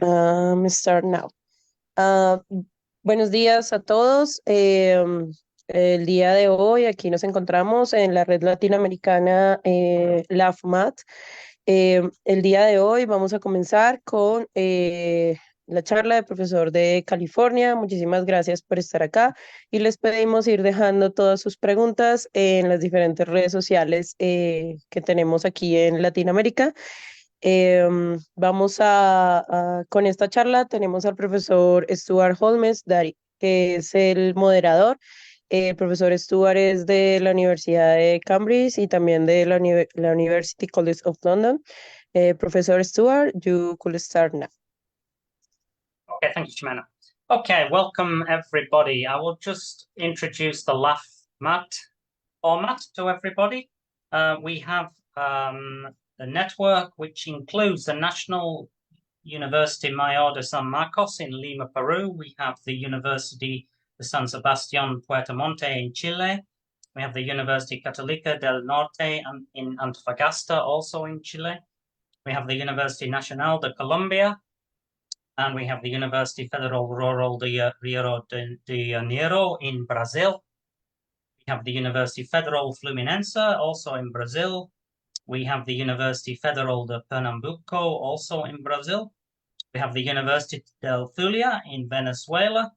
Start now. Ah, Buenos días a todos. El día de hoy aquí nos encontramos en la red latinoamericana LAFMAT. El día de hoy vamos a comenzar con la charla del profesor de California. Muchísimas gracias por estar acá y les pedimos ir dejando todas sus preguntas en las diferentes redes sociales que tenemos aquí en Latinoamérica. Con esta charla tenemos al profesor Stuart Holmes, que es el moderador. El profesor Stuart es de la Universidad de Cambridge y también de la University College of London. Profesor Stuart, you could start now. Okay, thank you, Jimena. Okay, welcome everybody. I will just introduce the LAFMAT format to everybody. We have the network, which includes the National University Mayor de San Marcos in Lima, Peru. We have the University de San Sebastián, Puerto Monte in Chile. We have the University Católica del Norte in Antofagasta, also in Chile. We have the University Nacional de Colombia, and we have the University Federal Rural de Rio de Janeiro in Brazil. We have the University Federal Fluminense, also in Brazil. We have the University Federal de Pernambuco, also in Brazil. We have the University del Zulia in Venezuela.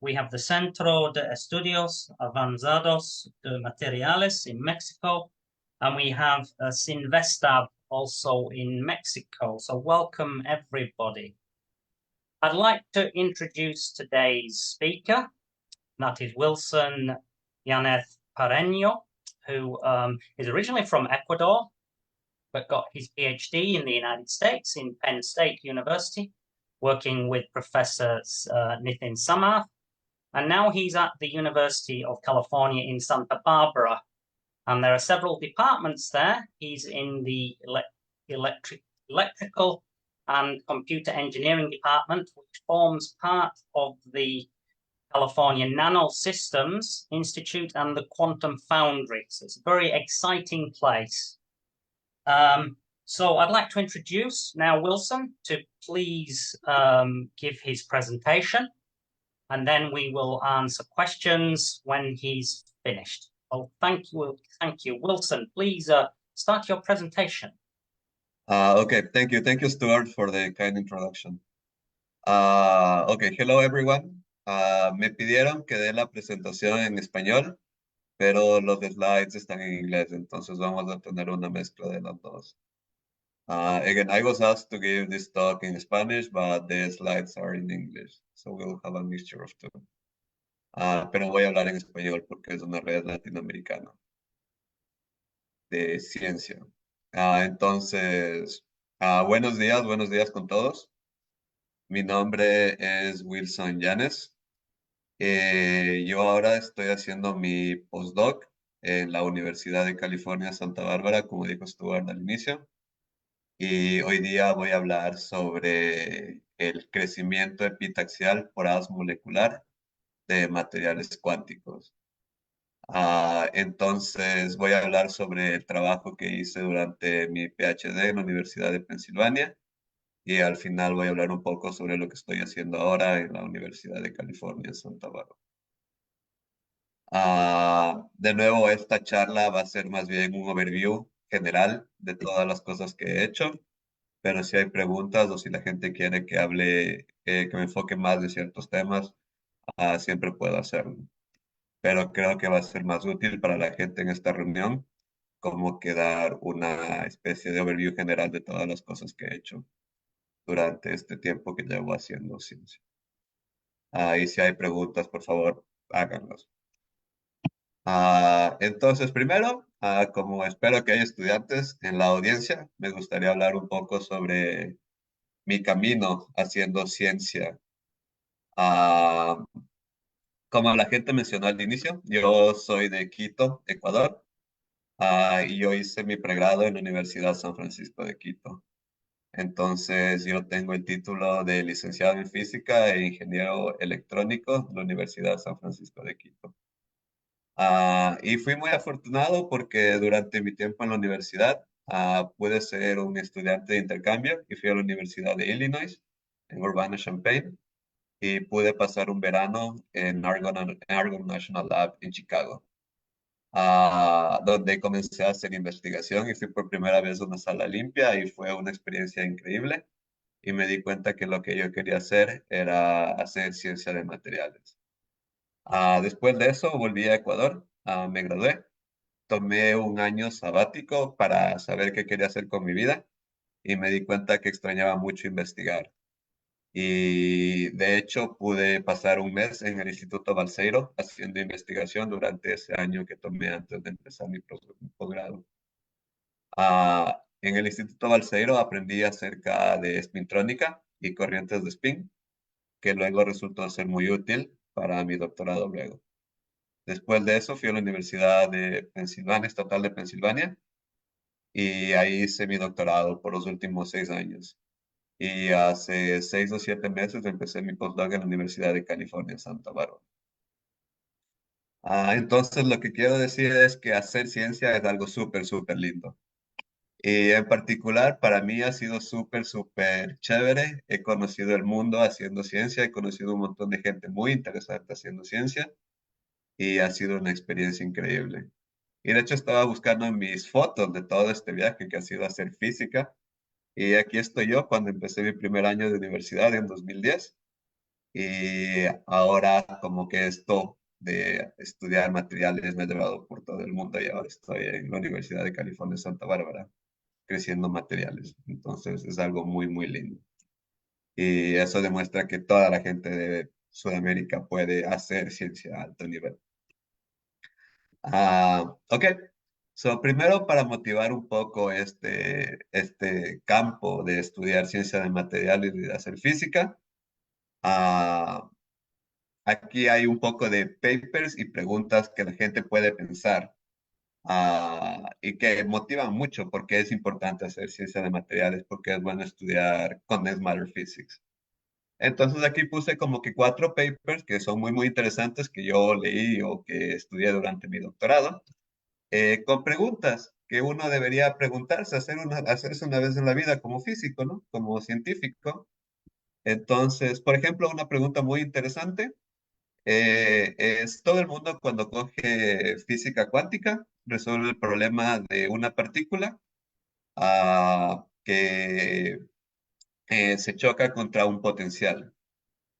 We have the Centro de Estudios Avanzados de Materiales in Mexico. And we have Sinvestab also in Mexico. So welcome everybody. I'd like to introduce today's speaker. That is Wilson Yanez Pareño, who is originally from Ecuador, but got his PhD in the United States in Penn State University, working with Professor Nitin Samath. And now he's at the University of California in Santa Barbara. And there are several departments there. He's in the electrical and computer engineering department, which forms part of the California Nanosystems Institute and the Quantum Foundry. So it's a very exciting place. So I'd like to introduce now Wilson to please give his presentation, and then we will answer questions when he's finished. Oh, thank you. Wilson, please start your presentation. Okay, thank you. Thank you, Stuart, for the kind introduction. Okay, hello everyone. Me pidieron que dé la presentación en español, pero los slides están en inglés, entonces vamos a tener una mezcla de las dos. Again, I was asked to give this talk in Spanish, but the slides are in English, so we'll have a mixture of two. Pero voy a hablar en español porque es una red latinoamericana de ciencia. Entonces, buenos días con todos. Mi nombre es Wilson Yanez. Yo ahora estoy haciendo mi postdoc en la Universidad de California, Santa Bárbara, como dijo Stuart al inicio. Y hoy día voy a hablar sobre el crecimiento epitaxial por haz molecular de materiales cuánticos. Entonces voy a hablar sobre el trabajo que hice durante mi PhD en la Universidad de Pensilvania y al final voy a hablar un poco sobre lo que estoy haciendo ahora en la Universidad de California en Santa Bárbara. De nuevo, esta charla va a ser más bien un overview general de todas las cosas que he hecho, pero si hay preguntas o si la gente quiere que hable, que me enfoque más de ciertos temas, siempre puedo hacerlo. Pero creo que va a ser más útil para la gente en esta reunión como que dar una especie de overview general de todas las cosas que he hecho durante este tiempo que llevo haciendo ciencia. Y si hay preguntas, por favor, háganlas. Entonces, primero, como espero que haya estudiantes en la audiencia, me gustaría hablar un poco sobre mi camino haciendo ciencia. Como la gente mencionó al inicio, yo soy de Quito, Ecuador, y yo hice mi pregrado en la Universidad San Francisco de Quito. Entonces, yo tengo el título de licenciado en física e ingeniero electrónico de la Universidad San Francisco de Quito. Y fui muy afortunado porque durante mi tiempo en la universidad pude ser un estudiante de intercambio y fui a la Universidad de Illinois en Urbana-Champaign y pude pasar un verano en Argonne National Lab en Chicago, donde comencé a hacer investigación y fui por primera vez a una sala limpia y fue una experiencia increíble y me di cuenta que lo que yo quería hacer era hacer ciencia de materiales. Después de eso volví a Ecuador, me gradué, tomé un año sabático para saber qué quería hacer con mi vida y me di cuenta que extrañaba mucho investigar. Y de hecho pude pasar un mes en el Instituto Balseiro haciendo investigación durante ese año que tomé antes de empezar mi posgrado. En el Instituto Balseiro aprendí acerca de espintrónica y corrientes de spin, que luego resultó ser muy útil para mi doctorado luego. Después de eso fui a la Universidad de Pensilvania, Estatal de Pensilvania, y ahí hice mi doctorado por los últimos 6 años. Y hace 6 o 7 meses empecé mi postdoc en la Universidad de California, Santa Bárbara. Entonces, lo que quiero decir es que hacer ciencia es algo súper, súper lindo. Y en particular, para mí ha sido súper, súper chévere. He conocido el mundo haciendo ciencia, he conocido un montón de gente muy interesante haciendo ciencia y ha sido una experiencia increíble. Y de hecho estaba buscando mis fotos de todo este viaje que ha sido hacer física. Y aquí estoy yo cuando empecé mi primer año de universidad en 2010. Y ahora como que esto de estudiar materiales me ha llevado por todo el mundo y ahora estoy en la Universidad de California, Santa Bárbara, creciendo materiales. Entonces es algo muy, muy lindo. Y eso demuestra que toda la gente de Sudamérica puede hacer ciencia a alto nivel. Ok. So, primero, para motivar un poco este campo de estudiar ciencia de materiales y de hacer física, ah, aquí hay un poco de papers y preguntas que la gente puede pensar y que motivan mucho porque es importante hacer ciencia de materiales, porque es bueno estudiar condensed matter physics. Entonces aquí puse como que 4 papers que son muy, muy interesantes que yo leí o que estudié durante mi doctorado, con preguntas que uno debería preguntarse, hacerse una vez en la vida como físico, ¿no? Como científico. Entonces, por ejemplo, una pregunta muy interesante es, todo el mundo cuando coge física cuántica resuelve el problema de una partícula que se choca contra un potencial.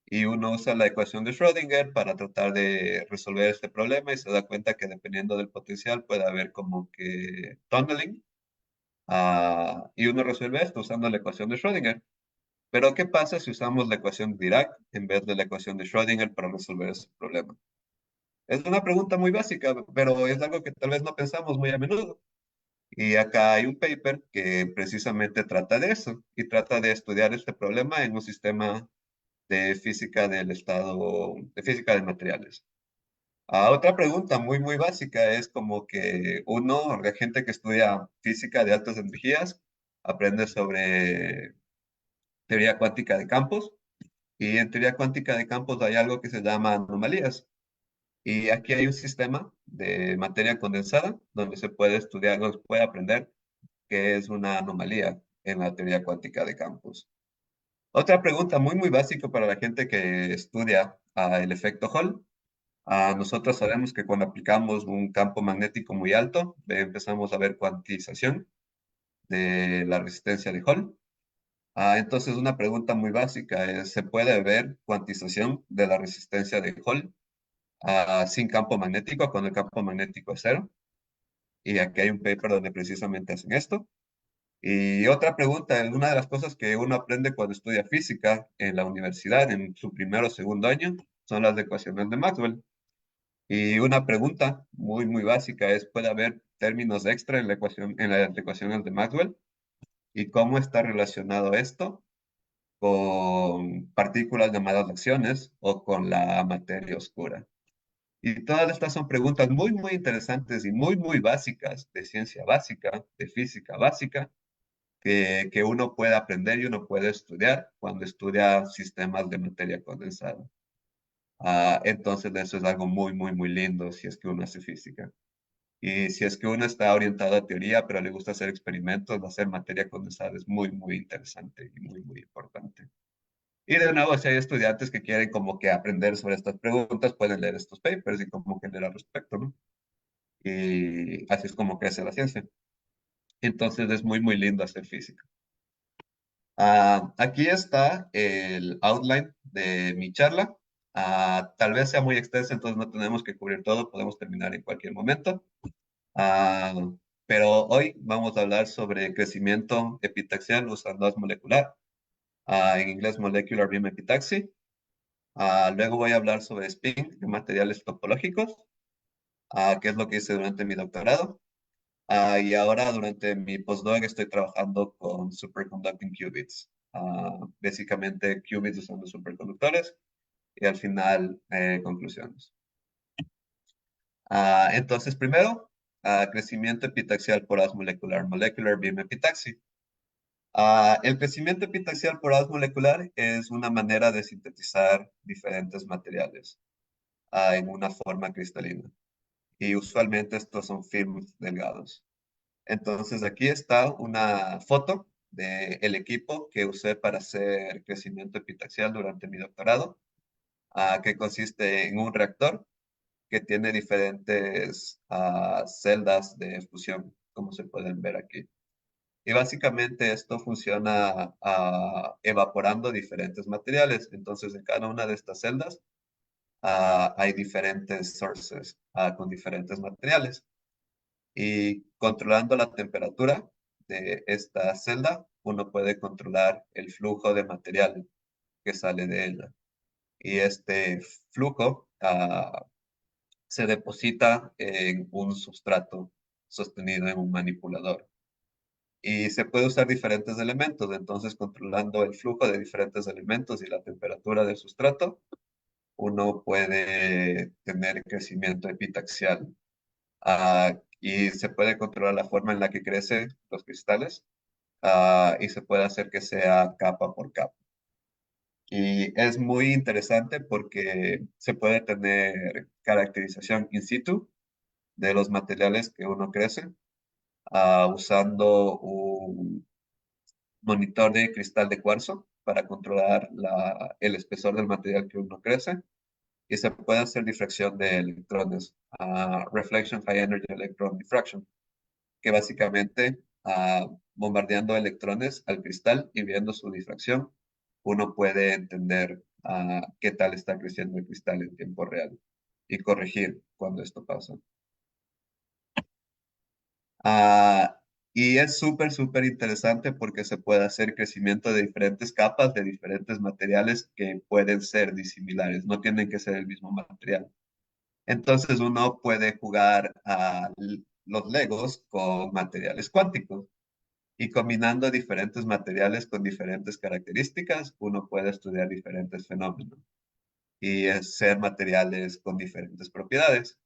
Y uno usa la ecuación de Schrödinger para tratar de resolver este problema y se da cuenta que dependiendo del potencial puede haber como que tunneling. Y uno resuelve esto usando la ecuación de Schrödinger. Pero ¿qué pasa si usamos la ecuación de Dirac en vez de la ecuación de Schrödinger para resolver ese problema? Es una pregunta muy básica, pero es algo que tal vez no pensamos muy a menudo. Y acá hay un paper que precisamente trata de eso y trata de estudiar este problema en un sistema de física del estado, de física de materiales. Otra pregunta muy, muy básica es como que uno, la gente que estudia física de altas energías, aprende sobre teoría cuántica de campos y en teoría cuántica de campos hay algo que se llama anomalías. Y aquí hay un sistema de materia condensada donde se puede estudiar, donde se puede aprender qué es una anomalía en la teoría cuántica de campos. Otra pregunta muy, muy básica para la gente que estudia el efecto Hall. Nosotros sabemos que cuando aplicamos un campo magnético muy alto, empezamos a ver cuantización de la resistencia de Hall. Entonces, una pregunta muy básica es, ¿se puede ver cuantización de la resistencia de Hall sin campo magnético, cuando el campo magnético es cero? Y aquí hay un paper donde precisamente hacen esto. Y otra pregunta, una de las cosas que uno aprende cuando estudia física en la universidad, en su primero o segundo año, son las ecuaciones de Maxwell. Y una pregunta muy, muy básica es, ¿puede haber términos extra en la ecuación, en las ecuaciones de Maxwell? ¿Y cómo está relacionado esto con partículas llamadas acciones o con la materia oscura? Y todas estas son preguntas muy, muy interesantes y muy, muy básicas de ciencia básica, de física básica, que uno puede aprender y uno puede estudiar cuando estudia sistemas de materia condensada. Entonces, eso es algo muy, muy, muy lindo si es que uno hace física. Y si es que uno está orientado a teoría, pero le gusta hacer experimentos, hacer materia condensada es muy, muy interesante y muy, muy importante. Y de nuevo, si hay estudiantes que quieren como que aprender sobre estas preguntas, pueden leer estos papers y como que leer al respecto, ¿no? Y así es como crece la ciencia. Entonces es muy, muy lindo hacer física. Aquí está el outline de mi charla. Tal vez sea muy extensa, entonces no tenemos que cubrir todo, podemos terminar en cualquier momento. Ah, pero hoy vamos a hablar sobre crecimiento epitaxial usando haz molecular, en inglés Molecular Beam Epitaxy. Luego voy a hablar sobre spin de materiales topológicos, que es lo que hice durante mi doctorado. Y ahora durante mi postdoc estoy trabajando con superconducting qubits. Básicamente qubits usando superconductores y al final conclusiones. Entonces primero, crecimiento epitaxial por haz molecular, molecular beam epitaxy. El crecimiento epitaxial por haz molecular es una manera de sintetizar diferentes materiales en una forma cristalina. Y usualmente estos son films delgados. Entonces aquí está una foto del equipo que usé para hacer crecimiento epitaxial durante mi doctorado, que consiste en un reactor que tiene diferentes celdas de fusión, como se pueden ver aquí. Y básicamente esto funciona evaporando diferentes materiales. Entonces en cada una de estas celdas hay diferentes sources con diferentes materiales. Y controlando la temperatura de esta celda, uno puede controlar el flujo de material que sale de ella. Y este flujo se deposita en un sustrato sostenido en un manipulador. Y se puede usar diferentes elementos, entonces controlando el flujo de diferentes elementos y la temperatura del sustrato, uno puede tener crecimiento epitaxial. Y se puede controlar la forma en la que crecen los cristales, y se puede hacer que sea capa por capa. Y es muy interesante porque se puede tener caracterización in situ de los materiales que uno crece, usando un monitor de cristal de cuarzo para controlar el espesor del material que uno crece. Y se puede hacer difracción de electrones, Reflection High Energy Electron Diffraction, que básicamente bombardeando electrones al cristal y viendo su difracción, uno puede entender qué tal está creciendo el cristal en tiempo real y corregir cuando esto pasa. Ah, y es súper, súper interesante porque se puede hacer crecimiento de diferentes capas, de diferentes materiales que pueden ser disimilares, no tienen que ser el mismo material. Entonces uno puede jugar a los Legos con materiales cuánticos y combinando diferentes materiales con diferentes características, uno puede estudiar diferentes fenómenos y hacer materiales con diferentes propiedades.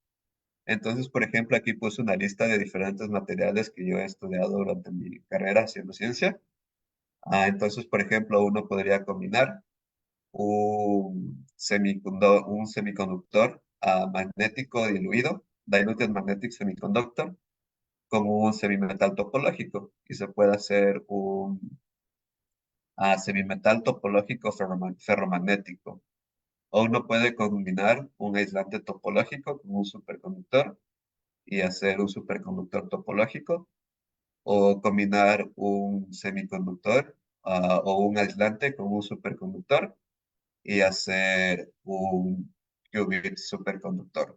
Entonces, por ejemplo, aquí puse una lista de diferentes materiales que yo he estudiado durante mi carrera haciendo ciencia. Entonces, por ejemplo, uno podría combinar un semiconductor magnético diluido, diluted magnetic semiconductor, como un semimetal topológico y se puede hacer un semimetal topológico ferromagnético. O uno puede combinar un aislante topológico con un superconductor y hacer un superconductor topológico, o combinar un semiconductor o un aislante con un superconductor y hacer un qubit superconductor.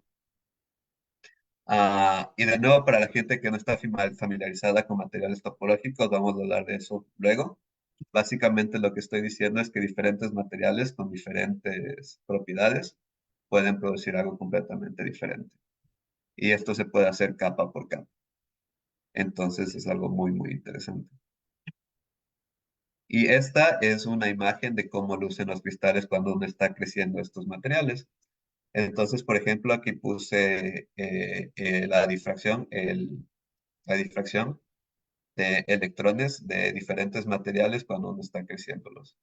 Y de nuevo, para la gente que no está familiarizada con materiales topológicos, vamos a hablar de eso luego. Básicamente lo que estoy diciendo es que diferentes materiales con diferentes propiedades pueden producir algo completamente diferente. Y esto se puede hacer capa por capa. Entonces es algo muy, muy interesante. Y esta es una imagen de cómo lucen los cristales cuando uno está creciendo estos materiales. Entonces, por ejemplo, aquí puse la difracción de electrones de diferentes materiales cuando uno está creciéndolos.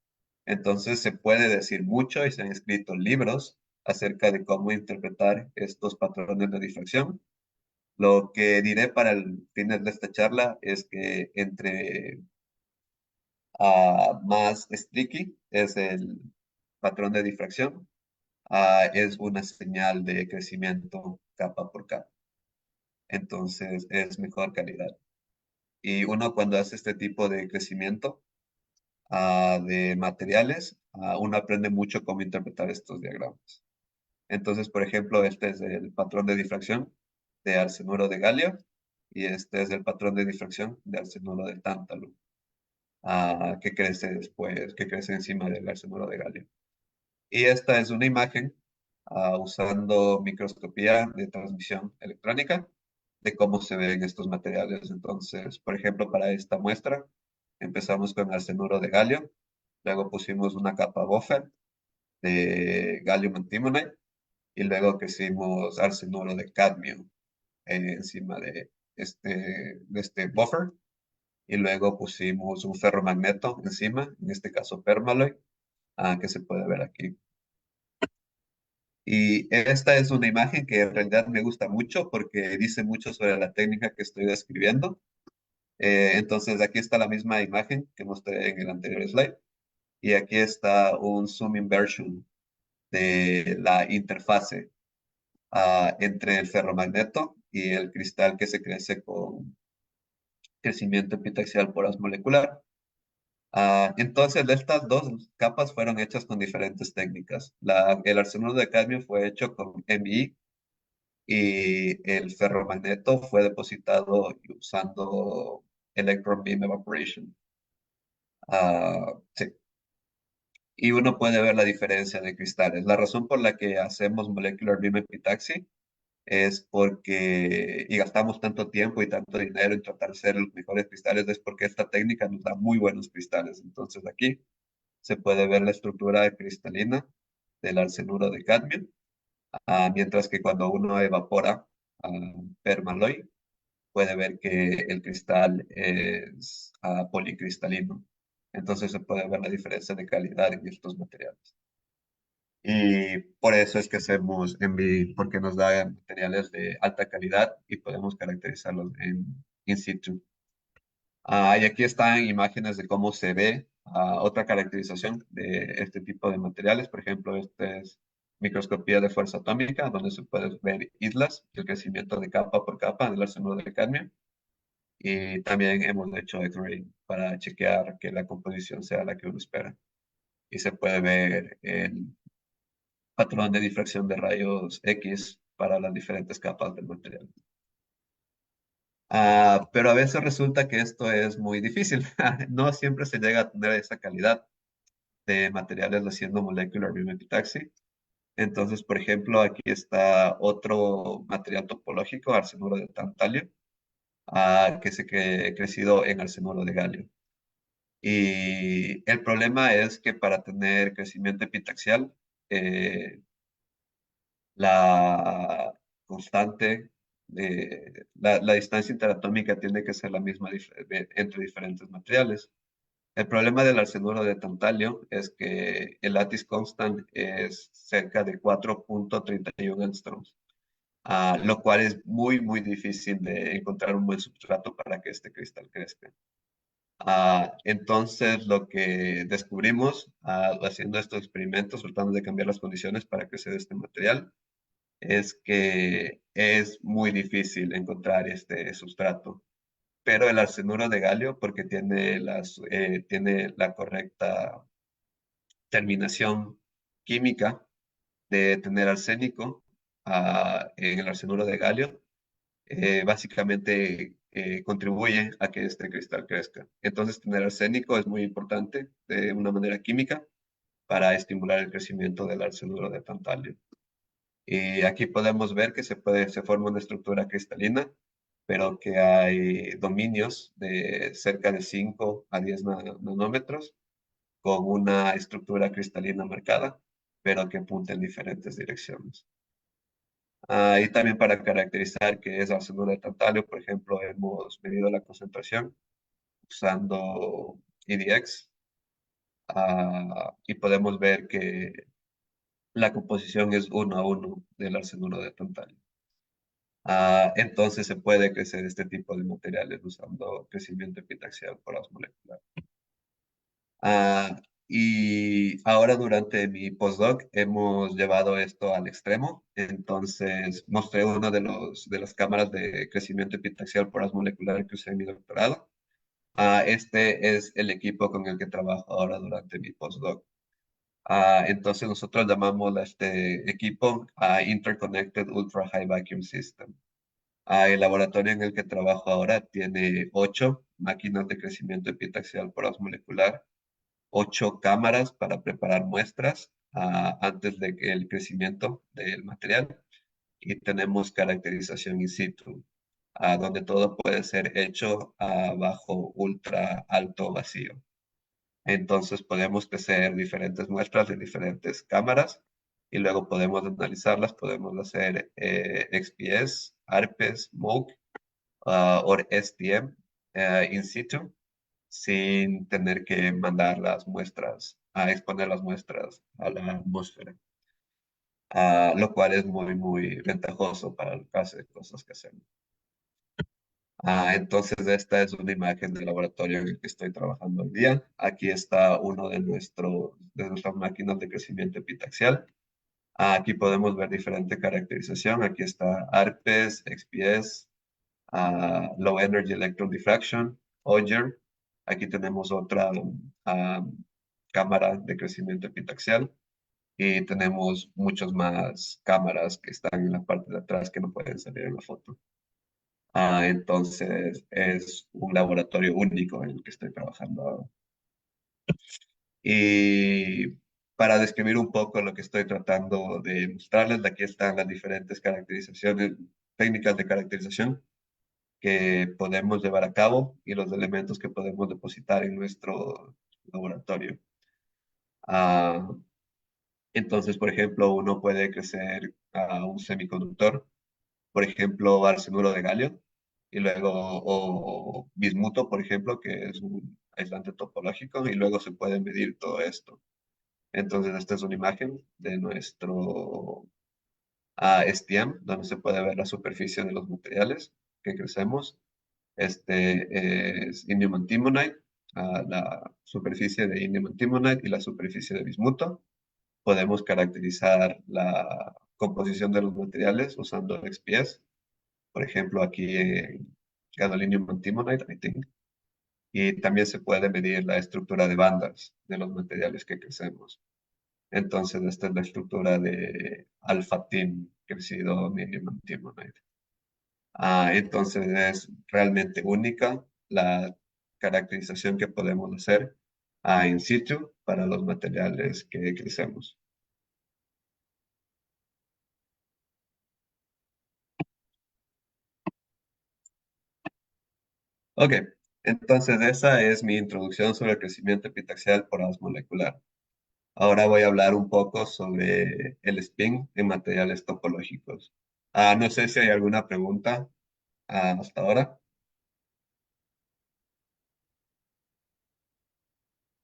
Entonces, se puede decir mucho y se han escrito libros acerca de cómo interpretar estos patrones de difracción. Lo que diré para el final de esta charla es que entre más streaky es el patrón de difracción. Es una señal de crecimiento capa por capa. Entonces es mejor calidad. Y uno cuando hace este tipo de crecimiento de materiales, uno aprende mucho cómo interpretar estos diagramas. Entonces, por ejemplo, este es el patrón de difracción de arsenuro de galio y este es el patrón de difracción de arsenuro de tántalo, que crece después, que crece encima del arsenuro de galio. Y esta es una imagen usando microscopía de transmisión electrónica de cómo se ven estos materiales. Entonces, por ejemplo, para esta muestra, empezamos con arsenuro de galio, luego pusimos una capa buffer de gallium antimonide y luego hicimos arsenuro de cadmio encima de este buffer y luego pusimos un ferromagneto encima, en este caso permaloy, que se puede ver aquí. Y esta es una imagen que en realidad me gusta mucho porque dice mucho sobre la técnica que estoy describiendo. Entonces aquí está la misma imagen que mostré en el anterior slide. Y aquí está un zoom inversion de la interfase entre el ferromagneto y el cristal que se crece con crecimiento epitaxial poras molecular. Entonces, de estas dos capas fueron hechas con diferentes técnicas. El arsenuro de cadmio fue hecho con MI y el ferromagneto fue depositado usando electron beam evaporation. Sí. Y uno puede ver la diferencia de cristales. La razón por la que hacemos molecular beam epitaxy es porque, y gastamos tanto tiempo y tanto dinero en tratar de hacer los mejores cristales, es porque esta técnica nos da muy buenos cristales. Entonces aquí se puede ver la estructura cristalina del arsenuro de cadmio, mientras que cuando uno evapora permaloy, puede ver que el cristal es policristalino. Entonces se puede ver la diferencia de calidad en estos materiales. Y por eso es que hacemos Envy, porque nos da materiales de alta calidad y podemos caracterizarlos en in situ. Y aquí están imágenes de cómo se ve otra caracterización de este tipo de materiales. Por ejemplo, este es microscopía de fuerza atómica, donde se puede ver islas, el crecimiento de capa por capa del arsenuro de cadmio. Y también hemos hecho X-ray para chequear que la composición sea la que uno espera. Y se puede ver el patrón de difracción de rayos X para las diferentes capas del material. Pero a veces resulta que esto es muy difícil. No siempre se llega a tener esa calidad de materiales haciendo molecular beam epitaxy. Entonces, por ejemplo, aquí está otro material topológico, arsenuro de tantalio, que se ha crecido en arsenuro de galio. Y el problema es que para tener crecimiento epitaxial, la constante, la distancia interatómica tiene que ser la misma entre diferentes materiales. El problema del arsenuro de tantalio es que el lattice constant es cerca de 4.31 angstroms, lo cual es muy, muy difícil de encontrar un buen sustrato para que este cristal crezca. Entonces, lo que descubrimos haciendo estos experimentos, tratando de cambiar las condiciones para que se dé este material, es que es muy difícil encontrar este sustrato. Pero el arsenuro de galio, porque tiene la correcta terminación química de tener arsénico en el arsenuro de galio, básicamente contribuye a que este cristal crezca. Entonces, tener arsénico es muy importante de una manera química para estimular el crecimiento del arsenuro de tantalio. Y aquí podemos ver que se forma una estructura cristalina, pero que hay dominios de cerca de 5 a 10 nanómetros con una estructura cristalina marcada, pero que apunta en diferentes direcciones. Y también para caracterizar qué es arsenuro de tantalio, por ejemplo, hemos medido la concentración usando EDX, y podemos ver que la composición es 1 a 1 del arsenuro de tantalio. Entonces se puede crecer este tipo de materiales usando crecimiento epitaxial por molecular. Ah, y ahora durante mi postdoc hemos llevado esto al extremo. Entonces mostré una de las cámaras de crecimiento epitaxial por haz molecular que usé en mi doctorado. Este es el equipo con el que trabajo ahora durante mi postdoc. Entonces nosotros llamamos a este equipo Interconnected Ultra High Vacuum System. El laboratorio en el que trabajo ahora tiene 8 máquinas de crecimiento epitaxial por haz molecular, 8 cámaras para preparar muestras antes de que el crecimiento del material, y tenemos caracterización in situ, donde todo puede ser hecho bajo ultra alto vacío. Entonces podemos crecer diferentes muestras de diferentes cámaras y luego podemos analizarlas. Podemos hacer XPS, ARPES, MOOC o STM in situ sin tener que mandar las muestras, exponer las muestras a la atmósfera, lo cual es muy, muy ventajoso para el caso de cosas que hacemos. Entonces, esta es una imagen del laboratorio en el que estoy trabajando hoy día. Aquí está uno de nuestras máquinas de crecimiento epitaxial. Aquí podemos ver diferente caracterización. Aquí está ARPES, XPS, Low Energy Electron Diffraction, Auger. Aquí tenemos otra cámara de crecimiento epitaxial. Y tenemos muchas más cámaras que están en la parte de atrás que no pueden salir en la foto. Entonces es un laboratorio único en el que estoy trabajando ahora. Y para describir un poco lo que estoy tratando de mostrarles, aquí están las diferentes caracterizaciones, técnicas de caracterización que podemos llevar a cabo y los elementos que podemos depositar en nuestro laboratorio. Ah, entonces, por ejemplo, uno puede crecer a un semiconductor, por ejemplo, arsenuro de galio, y luego, o bismuto, por ejemplo, que es un aislante topológico, y luego se puede medir todo esto. Entonces, esta es una imagen de nuestro STM, donde se puede ver la superficie de los materiales que crecemos. Este es indium antimonite, la superficie de indium antimonite y la superficie de bismuto. Podemos caracterizar la composición de los materiales usando XPS. Por ejemplo, aquí en gadolinium antimonide, I think. Y también se puede medir la estructura de bandas de los materiales que crecemos. Entonces, esta es la estructura de alpha-tin crecido medium antimonide. Entonces, es realmente única la caracterización que podemos hacer in situ para los materiales que crecemos. Ok, entonces esa es mi introducción sobre el crecimiento epitaxial por haz molecular. Ahora voy a hablar un poco sobre el spin en materiales topológicos. No sé si hay alguna pregunta hasta ahora.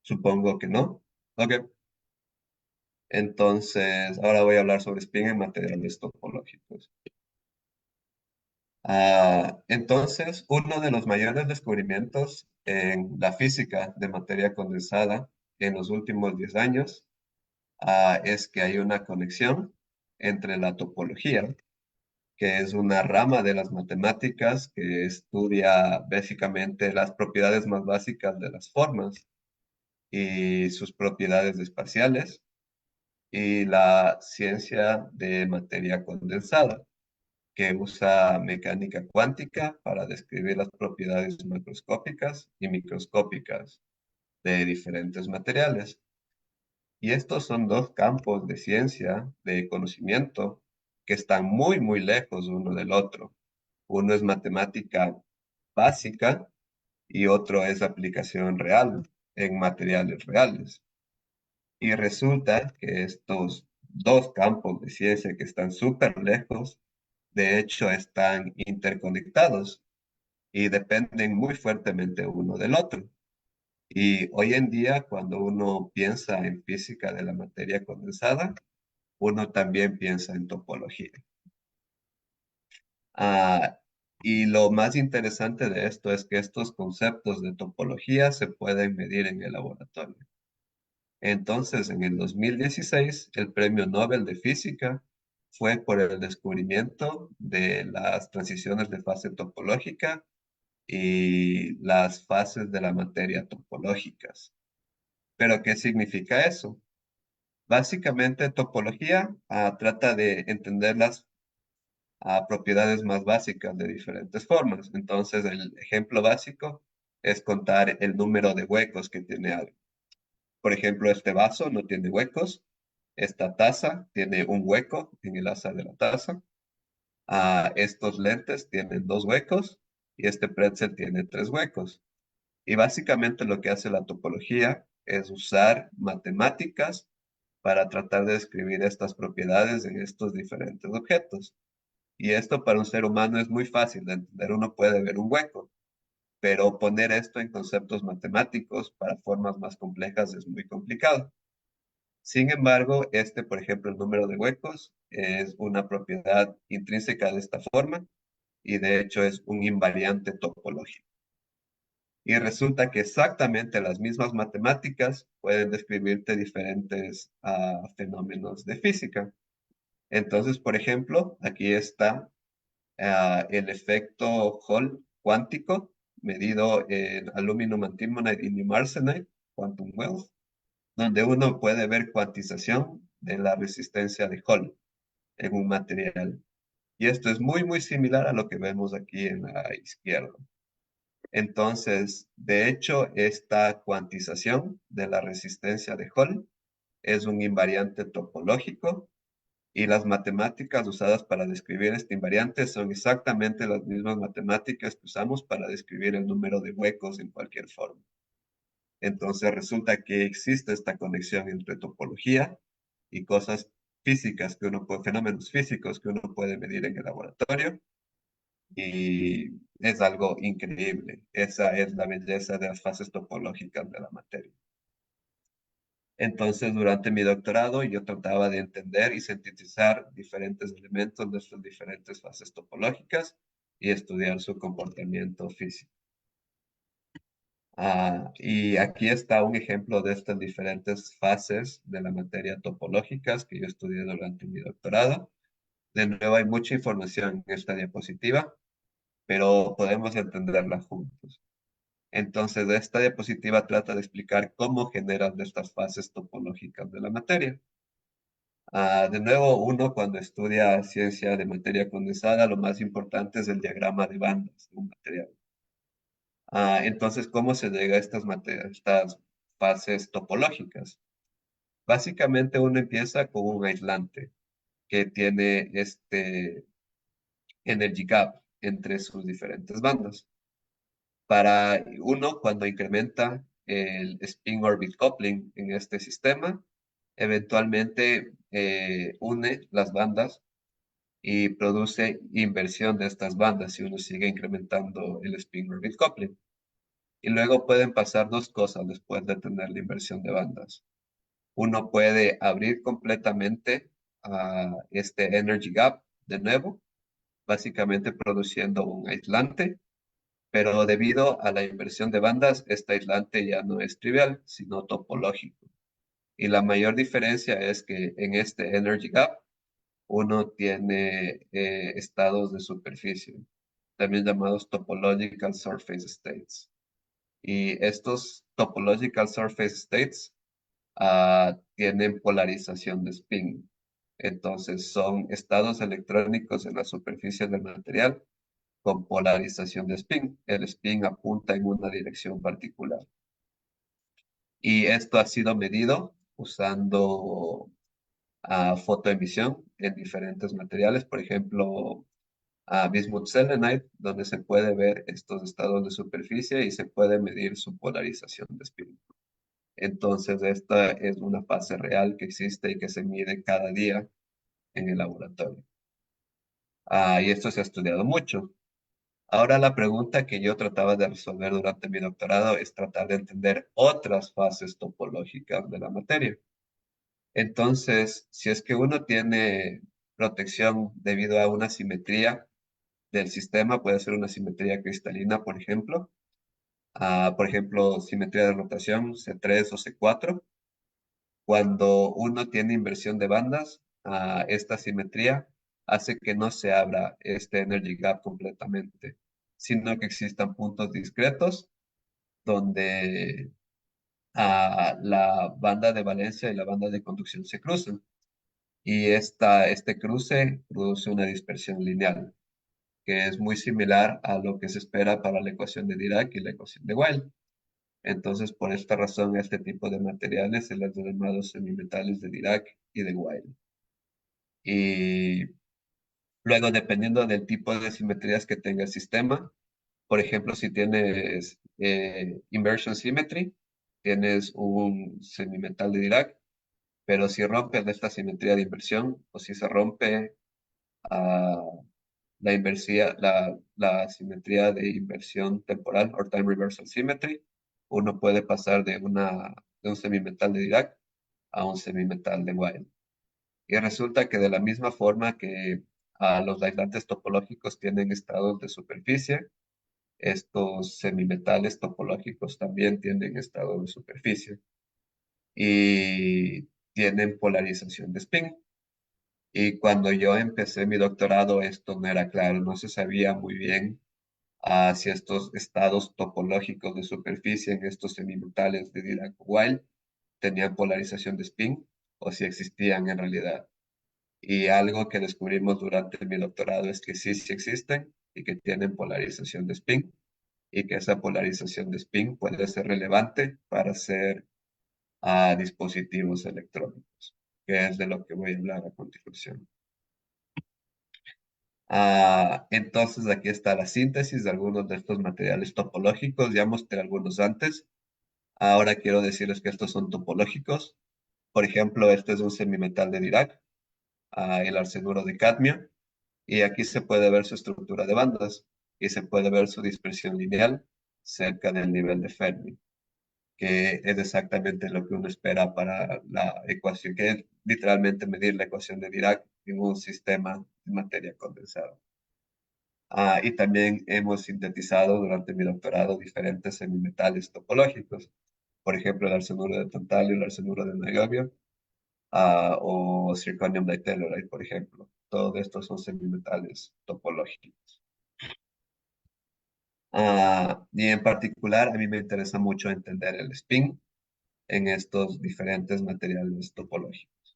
Supongo que no. Ok, entonces ahora voy a hablar sobre spin en materiales topológicos. Entonces, uno de los mayores descubrimientos en la física de materia condensada en los últimos 10 años es que hay una conexión entre la topología, que es una rama de las matemáticas que estudia básicamente las propiedades más básicas de las formas y sus propiedades espaciales, y la ciencia de materia condensada, que usa mecánica cuántica para describir las propiedades macroscópicas y microscópicas de diferentes materiales. Y estos son dos campos de ciencia, de conocimiento, que están muy, muy lejos uno del otro. Uno es matemática básica y otro es aplicación real en materiales reales. Y resulta que estos dos campos de ciencia que están súper lejos, de hecho, están interconectados y dependen muy fuertemente uno del otro. Y hoy en día, cuando uno piensa en física de la materia condensada, uno también piensa en topología. Y lo más interesante de esto es que estos conceptos de topología se pueden medir en el laboratorio. Entonces, en el 2016, el Premio Nobel de Física fue por el descubrimiento de las transiciones de fase topológica y las fases de la materia topológicas. ¿Pero qué significa eso? Básicamente, topología trata de entender las propiedades más básicas de diferentes formas. Entonces, el ejemplo básico es contar el número de huecos que tiene algo. Por ejemplo, este vaso no tiene huecos. Esta taza tiene un hueco en el asa de la taza. Estos lentes tienen 2 huecos y este pretzel tiene 3 huecos. Y básicamente lo que hace la topología es usar matemáticas para tratar de describir estas propiedades en estos diferentes objetos. Y esto para un ser humano es muy fácil de entender. Uno puede ver un hueco, pero poner esto en conceptos matemáticos para formas más complejas es muy complicado. Sin embargo, por ejemplo, el número de huecos es una propiedad intrínseca de esta forma y de hecho es un invariante topológico. Y resulta que exactamente las mismas matemáticas pueden describirte diferentes fenómenos de física. Entonces, por ejemplo, aquí está el efecto Hall cuántico medido en aluminum antimonide y indium arsenide, quantum wealth, donde uno puede ver cuantización de la resistencia de Hall en un material. Y esto es muy, muy similar a lo que vemos aquí en la izquierda. Entonces, de hecho, esta cuantización de la resistencia de Hall es un invariante topológico y las matemáticas usadas para describir este invariante son exactamente las mismas matemáticas que usamos para describir el número de huecos en cualquier forma. Entonces resulta que existe esta conexión entre topología y cosas físicas fenómenos físicos que uno puede medir en el laboratorio y es algo increíble. Esa es la belleza de las fases topológicas de la materia. Entonces, durante mi doctorado, yo trataba de entender y sintetizar diferentes elementos de sus diferentes fases topológicas y estudiar su comportamiento físico. Y aquí está un ejemplo de estas diferentes fases de la materia topológicas que yo estudié durante mi doctorado. De nuevo, hay mucha información en esta diapositiva, pero podemos entenderla juntos. Entonces, esta diapositiva trata de explicar cómo generan estas fases topológicas de la materia. De nuevo, uno cuando estudia ciencia de materia condensada, lo más importante es el diagrama de bandas de un material. Entonces, ¿cómo se llega a estas fases topológicas? Básicamente uno empieza con un aislante que tiene este energy gap entre sus diferentes bandas. Para uno, cuando incrementa el spin orbit coupling en este sistema, eventualmente une las bandas y produce inversión de estas bandas si uno sigue incrementando el spin orbit coupling. Y luego pueden pasar dos cosas después de tener la inversión de bandas. Uno puede abrir completamente este energy gap de nuevo, básicamente produciendo un aislante, pero debido a la inversión de bandas, este aislante ya no es trivial, sino topológico. Y la mayor diferencia es que en este energy gap uno tiene estados de superficie, también llamados topological surface states. Y estos topological surface states tienen polarización de spin. Entonces son estados electrónicos en la superficie del material con polarización de spin. El spin apunta en una dirección particular. Y esto ha sido medido usando fotoemisión en diferentes materiales, por ejemplo, bismuth selenide, donde se puede ver estos estados de superficie y se puede medir su polarización de spin. Entonces, esta es una fase real que existe y que se mide cada día en el laboratorio. Y esto se ha estudiado mucho. Ahora la pregunta que yo trataba de resolver durante mi doctorado es tratar de entender otras fases topológicas de la materia. Entonces, si es que uno tiene protección debido a una simetría del sistema, puede ser una simetría cristalina, por ejemplo. Por ejemplo, simetría de rotación, C3 o C4. Cuando uno tiene inversión de bandas, esta simetría hace que no se abra este energy gap completamente, sino que existan puntos discretos donde la banda de valencia y la banda de conducción se cruzan. Y este cruce produce una dispersión lineal, que es muy similar a lo que se espera para la ecuación de Dirac y la ecuación de Weyl. Entonces, por esta razón, este tipo de materiales se les llamados semimetales de Dirac y de Weyl. Y luego, dependiendo del tipo de simetrías que tenga el sistema, por ejemplo, si tienes inversion symmetry, tienes un semimetal de Dirac, pero si rompes esta simetría de inversión o si se rompe ah, la simetría de inversión temporal o time reversal symmetry, uno puede pasar de un semimetal de Dirac a un semimetal de Weyl. Y resulta que de la misma forma que los aislantes topológicos tienen estados de superficie, estos semimetales topológicos también tienen estado de superficie y tienen polarización de spin. Y cuando yo empecé mi doctorado, esto no era claro, no se sabía muy bien si estos estados topológicos de superficie en estos semimetales de Dirac-Weyl tenían polarización de spin o si existían en realidad. Y algo que descubrimos durante mi doctorado es que sí existen y que tienen polarización de spin y que esa polarización de spin puede ser relevante para hacer dispositivos electrónicos, que es de lo que voy a hablar a continuación. Entonces aquí está la síntesis de algunos de estos materiales topológicos. Ya mostré algunos antes. Ahora quiero decirles que estos son topológicos. Por ejemplo, este es un semimetal de Dirac, el arsenuro de cadmio. Y aquí se puede ver su estructura de bandas y se puede ver su dispersión lineal cerca del nivel de Fermi, que es exactamente lo que uno espera para la ecuación, que es literalmente medir la ecuación de Dirac en un sistema de materia condensada. Y también hemos sintetizado durante mi doctorado diferentes semimetales topológicos, por ejemplo, el arsenuro de tantalio, el arsenuro de niobio, o zirconium ditelluride, por ejemplo. Todos estos son semimetales topológicos. Y en particular, a mí me interesa mucho entender el spin en estos diferentes materiales topológicos.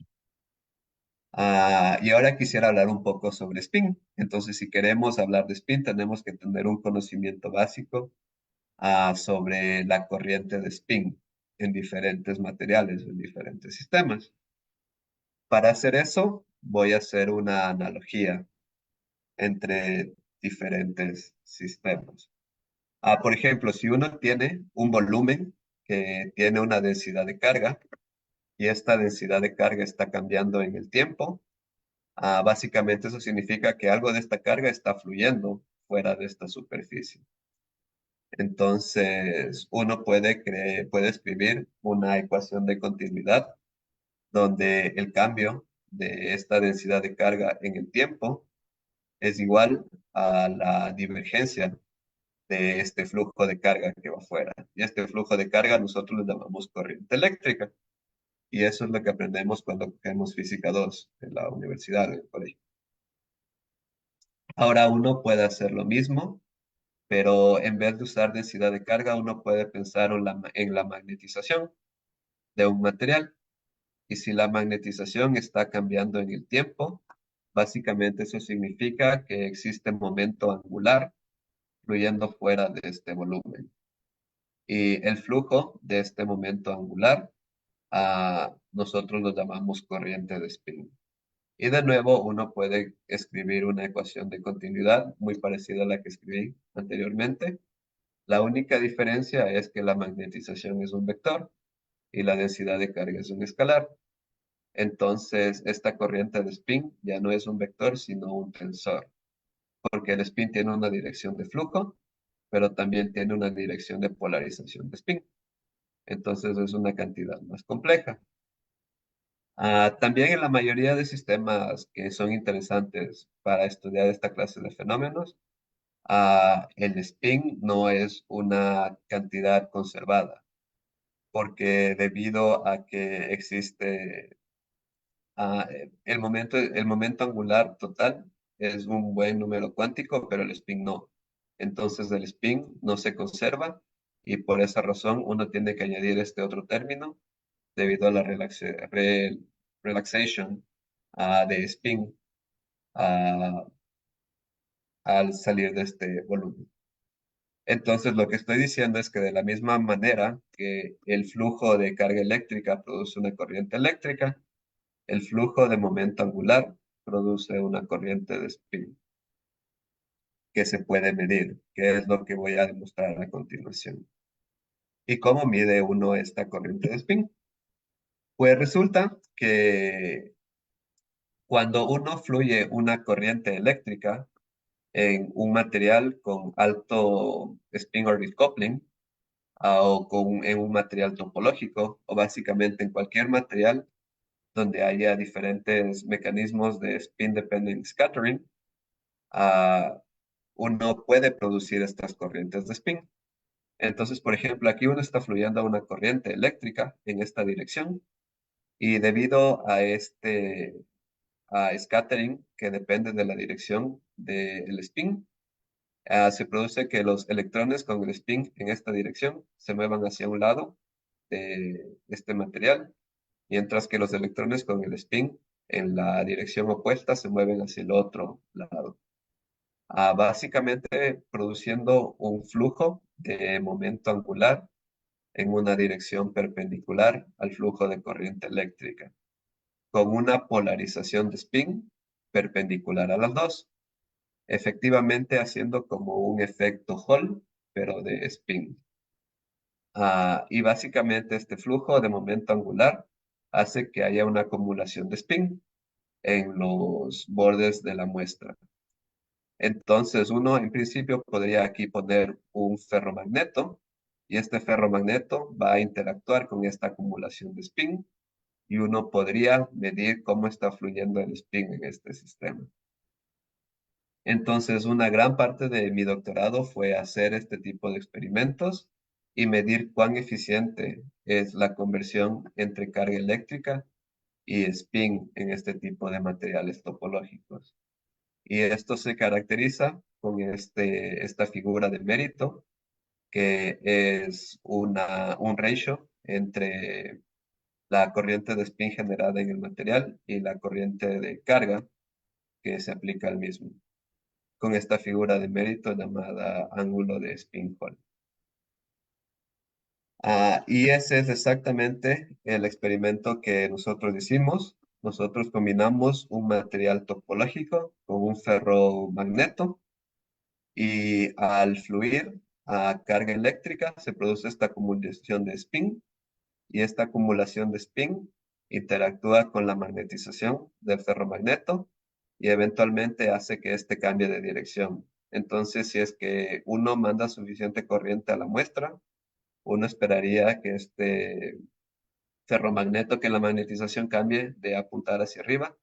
Y ahora quisiera hablar un poco sobre spin. Entonces, si queremos hablar de spin, tenemos que tener un conocimiento básico sobre la corriente de spin en diferentes materiales, en diferentes sistemas. Para hacer eso, voy a hacer una analogía entre diferentes sistemas. Por ejemplo, si uno tiene un volumen que tiene una densidad de carga y esta densidad de carga está cambiando en el tiempo, básicamente eso significa que algo de esta carga está fluyendo fuera de esta superficie. Entonces, uno puede escribir una ecuación de continuidad donde el cambio de esta densidad de carga en el tiempo es igual a la divergencia de este flujo de carga que va afuera. Y este flujo de carga nosotros le llamamos corriente eléctrica. Y eso es lo que aprendemos cuando cogemos física 2 en la universidad, en el colegio. Ahora uno puede hacer lo mismo, pero en vez de usar densidad de carga, uno puede pensar en la magnetización de un material. Y si la magnetización está cambiando en el tiempo, básicamente eso significa que existe momento angular fluyendo fuera de este volumen. Y el flujo de este momento angular, nosotros lo llamamos corriente de spin. Y de nuevo, uno puede escribir una ecuación de continuidad muy parecida a la que escribí anteriormente. La única diferencia es que la magnetización es un vector y la densidad de carga es un escalar. Entonces, esta corriente de spin ya no es un vector, sino un tensor, porque el spin tiene una dirección de flujo, pero también tiene una dirección de polarización de spin. Entonces, es una cantidad más compleja. También en la mayoría de sistemas que son interesantes para estudiar esta clase de fenómenos, el spin no es una cantidad conservada, porque debido a que existe el momento angular total es un buen número cuántico, pero el spin no. Entonces el spin no se conserva y por esa razón uno tiene que añadir este otro término debido a la relaxation de spin ah, al salir de este volumen. Entonces, lo que estoy diciendo es que de la misma manera que el flujo de carga eléctrica produce una corriente eléctrica, el flujo de momento angular produce una corriente de spin que se puede medir, que es lo que voy a demostrar a continuación. ¿Y cómo mide uno esta corriente de spin? Pues resulta que cuando uno fluye una corriente eléctrica en un material con alto spin orbit coupling, en un material topológico, o básicamente en cualquier material donde haya diferentes mecanismos de spin dependent scattering, ah, uno puede producir estas corrientes de spin. Entonces, por ejemplo, aquí uno está fluyendo una corriente eléctrica en esta dirección y debido a este scattering que depende de la dirección del spin, se produce que los electrones con el spin en esta dirección se muevan hacia un lado de este material, mientras que los electrones con el spin en la dirección opuesta se mueven hacia el otro lado. Básicamente produciendo un flujo de momento angular en una dirección perpendicular al flujo de corriente eléctrica, con una polarización de spin perpendicular a las dos, efectivamente haciendo como un efecto Hall, pero de spin. Y básicamente este flujo de momento angular hace que haya una acumulación de spin en los bordes de la muestra. Entonces uno en principio podría aquí poner un ferromagneto y este ferromagneto va a interactuar con esta acumulación de spin y uno podría medir cómo está fluyendo el spin en este sistema. Entonces, una gran parte de mi doctorado fue hacer este tipo de experimentos y medir cuán eficiente es la conversión entre carga eléctrica y spin en este tipo de materiales topológicos. Y esto se caracteriza con esta figura de mérito, que es un ratio entre la corriente de spin generada en el material y la corriente de carga que se aplica al mismo, con esta figura de mérito llamada ángulo de spin Hall. Y ese es exactamente el experimento que nosotros hicimos. Nosotros combinamos un material topológico con un ferromagneto y al fluir a carga eléctrica se produce esta acumulación de spin y esta acumulación de spin interactúa con la magnetización del ferromagneto y eventualmente hace que éste cambie de dirección. Entonces, si es que uno manda suficiente corriente a la muestra, uno esperaría que este ferromagneto, que la magnetización cambie de apuntar hacia arriba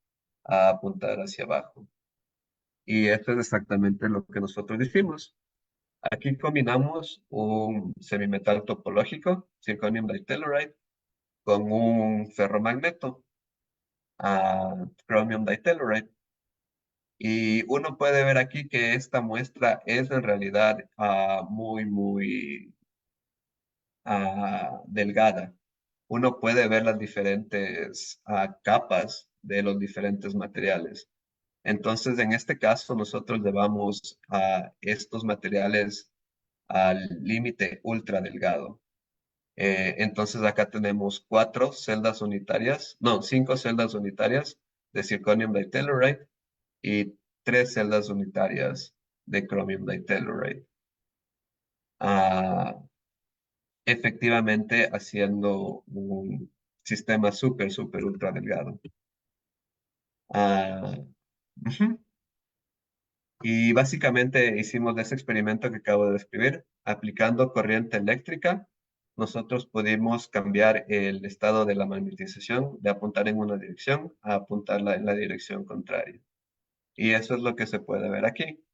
a apuntar hacia abajo. Y esto es exactamente lo que nosotros hicimos. Aquí combinamos un semimetal topológico, zirconium ditelluride, con un ferromagneto, chromium ditelluride. Y uno puede ver aquí que esta muestra es en realidad muy delgada. Uno puede ver las diferentes capas de los diferentes materiales. Entonces, en este caso, nosotros llevamos a estos materiales al límite ultra delgado. Entonces, acá tenemos 5 celdas unitarias de zirconium ditelluride y 3 celdas unitarias de chromium ditelluride. Efectivamente haciendo un sistema súper ultra delgado. Ujú. Y básicamente hicimos ese experimento que acabo de describir. Aplicando corriente eléctrica, nosotros pudimos cambiar el estado de la magnetización de apuntar en una dirección a apuntarla en la dirección contraria. Y eso es lo que se puede ver aquí.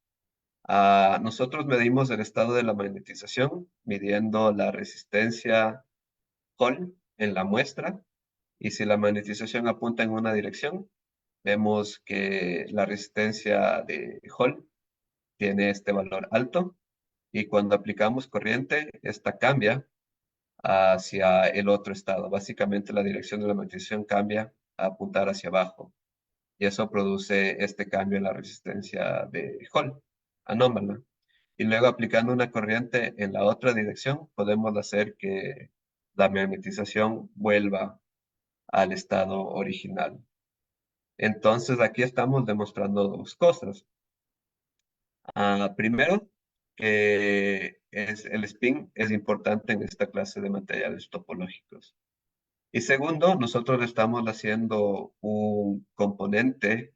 Nosotros medimos el estado de la magnetización midiendo la resistencia Hall en la muestra, y si la magnetización apunta en una dirección, vemos que la resistencia de Hall tiene este valor alto, y cuando aplicamos corriente, esta cambia hacia el otro estado. Básicamente la dirección de la magnetización cambia a apuntar hacia abajo, y eso produce este cambio en la resistencia de Hall, anómala. Y luego aplicando una corriente en la otra dirección, podemos hacer que la magnetización vuelva al estado original. Entonces aquí estamos demostrando dos cosas. Primero, que el spin es importante en esta clase de materiales topológicos. Y segundo, nosotros estamos haciendo un componente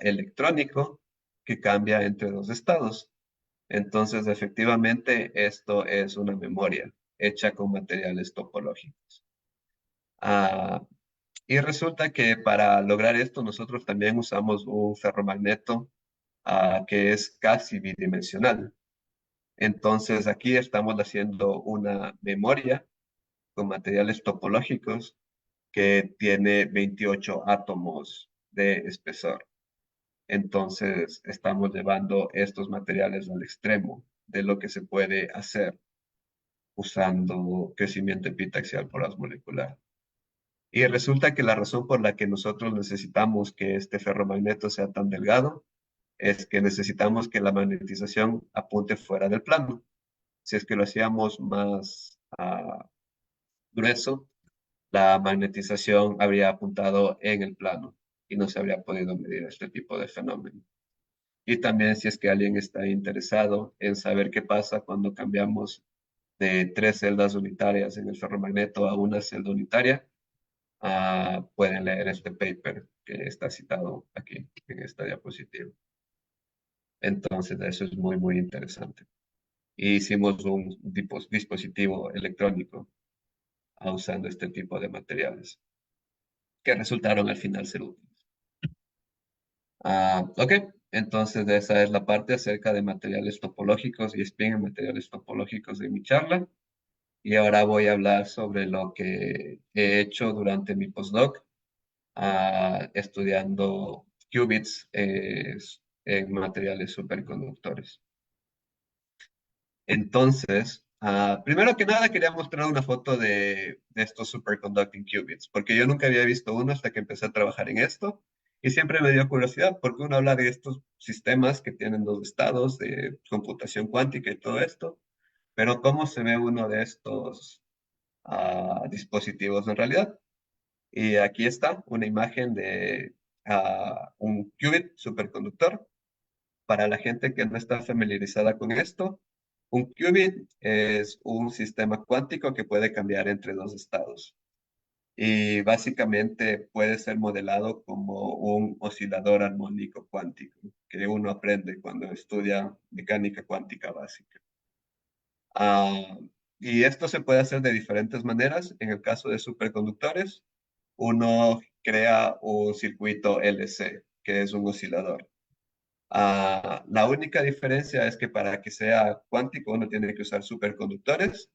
electrónico que cambia entre dos estados. Entonces, efectivamente, esto es una memoria hecha con materiales topológicos. Ah, y resulta que para lograr esto, nosotros también usamos un ferromagneto que es casi bidimensional. Entonces, aquí estamos haciendo una memoria con materiales topológicos que tiene 28 átomos de espesor. Entonces, estamos llevando estos materiales al extremo de lo que se puede hacer usando crecimiento epitaxial por molecular. Y resulta que la razón por la que nosotros necesitamos que este ferromagneto sea tan delgado es que necesitamos que la magnetización apunte fuera del plano. Si es que lo hacíamos más grueso, la magnetización habría apuntado en el plano y no se habría podido medir este tipo de fenómeno. Y también si es que alguien está interesado en saber qué pasa cuando cambiamos de 3 celdas unitarias en el ferromagneto a una celda unitaria, pueden leer este paper que está citado aquí en esta diapositiva. Entonces, eso es muy, muy interesante. Y hicimos un dispositivo electrónico usando este tipo de materiales que resultaron al final ser útiles. Ok, entonces esa es la parte acerca de materiales topológicos y spin en materiales topológicos de mi charla. Y ahora voy a hablar sobre lo que he hecho durante mi postdoc, estudiando qubits en materiales superconductores. Entonces, primero que nada quería mostrar una foto de estos superconducting qubits, porque yo nunca había visto uno hasta que empecé a trabajar en esto, y siempre me dio curiosidad porque uno habla de estos sistemas que tienen dos estados de computación cuántica y todo esto, pero ¿cómo se ve uno de estos dispositivos en realidad? Y aquí está una imagen de un qubit superconductor. Para la gente que no está familiarizada con esto, un qubit es un sistema cuántico que puede cambiar entre dos estados. Y básicamente puede ser modelado como un oscilador armónico cuántico, que uno aprende cuando estudia mecánica cuántica básica. Ah, y esto se puede hacer de diferentes maneras. En el caso de superconductores, uno crea un circuito LC, que es un oscilador. La única diferencia es que para que sea cuántico uno tiene que usar superconductores,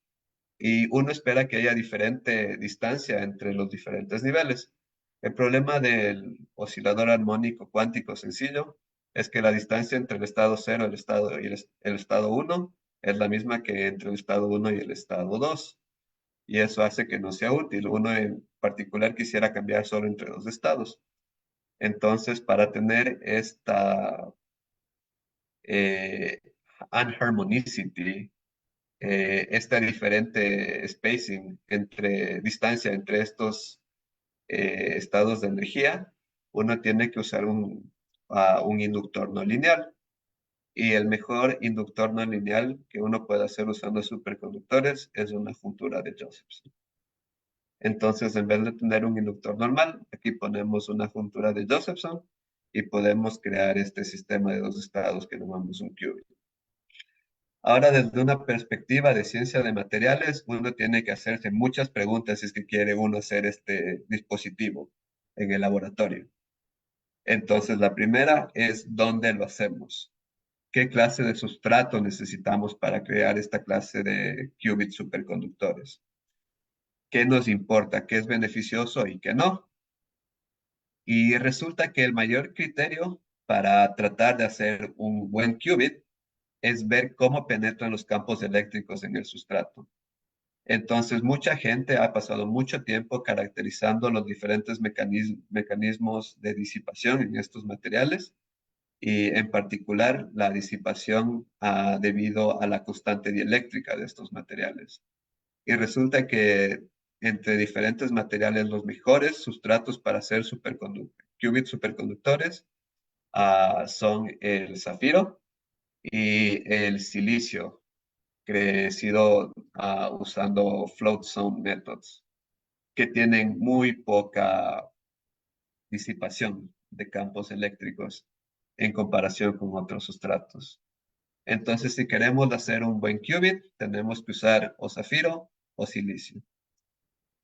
y uno espera que haya diferente distancia entre los diferentes niveles. El problema del oscilador armónico cuántico sencillo es que la distancia entre el estado 0 y el estado 1 es la misma que entre el estado 1 y el estado 2. Y eso hace que no sea útil. Uno en particular quisiera cambiar solo entre dos estados. Entonces, para tener esta eh, unharmonicity, esta diferente spacing entre distancia entre estos estados de energía, uno tiene que usar un inductor no lineal. Y el mejor inductor no lineal que uno puede hacer usando superconductores es una juntura de Josephson. Entonces, en vez de tener un inductor normal, aquí ponemos una juntura de Josephson y podemos crear este sistema de dos estados que llamamos un qubit. Ahora, desde una perspectiva de ciencia de materiales, uno tiene que hacerse muchas preguntas si es que quiere uno hacer este dispositivo en el laboratorio. Entonces, la primera es ¿dónde lo hacemos? qué clase de sustrato necesitamos para crear esta clase de qubits superconductores. ¿Qué nos importa? ¿Qué es beneficioso y qué no? Y resulta que el mayor criterio para tratar de hacer un buen qubit es ver cómo penetran los campos eléctricos en el sustrato. Entonces, mucha gente ha pasado mucho tiempo caracterizando los diferentes mecanismos de disipación en estos materiales y en particular la disipación debido a la constante dieléctrica de estos materiales. Y resulta que entre diferentes materiales, los mejores sustratos para hacer qubits superconductores son el zafiro y el silicio, crecido usando float zone methods, que tienen muy poca disipación de campos eléctricos en comparación con otros sustratos. Entonces, si queremos hacer un buen qubit, tenemos que usar o zafiro o silicio.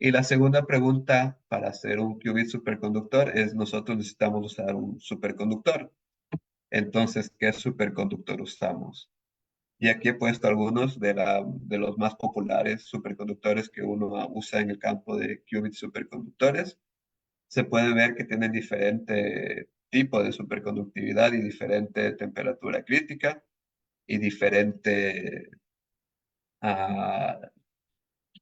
Y la segunda pregunta para hacer un qubit superconductor es, nosotros necesitamos usar un superconductor. Entonces, ¿qué superconductor usamos? Y aquí he puesto algunos de los más populares superconductores que uno usa en el campo de qubits superconductores. Se puede ver que tienen diferente tipo de superconductividad y diferente temperatura crítica y diferente uh,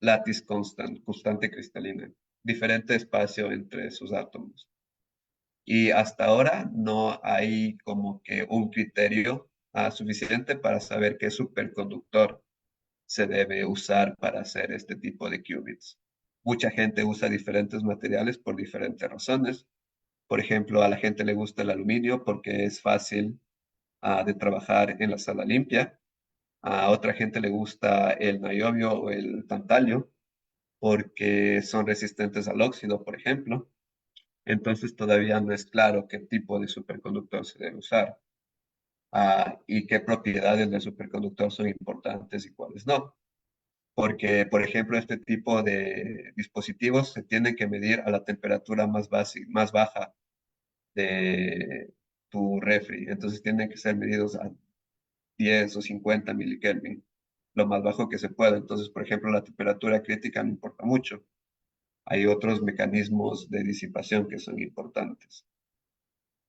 lattice constante cristalina, diferente espacio entre sus átomos. Y hasta ahora no hay como que un criterio suficiente para saber qué superconductor se debe usar para hacer este tipo de qubits. Mucha gente usa diferentes materiales por diferentes razones. Por ejemplo, a la gente le gusta el aluminio porque es fácil de trabajar en la sala limpia. A otra gente le gusta el niobio o el tantalio porque son resistentes al óxido, por ejemplo. Entonces todavía no es claro qué tipo de superconductor se debe usar y qué propiedades del superconductor son importantes y cuáles no. Porque, por ejemplo, este tipo de dispositivos se tienen que medir a la temperatura más baja de tu refri. Entonces tienen que ser medidos a 10 o 50 milikelvin, lo más bajo que se pueda. Entonces, por ejemplo, la temperatura crítica no importa mucho. Hay otros mecanismos de disipación que son importantes.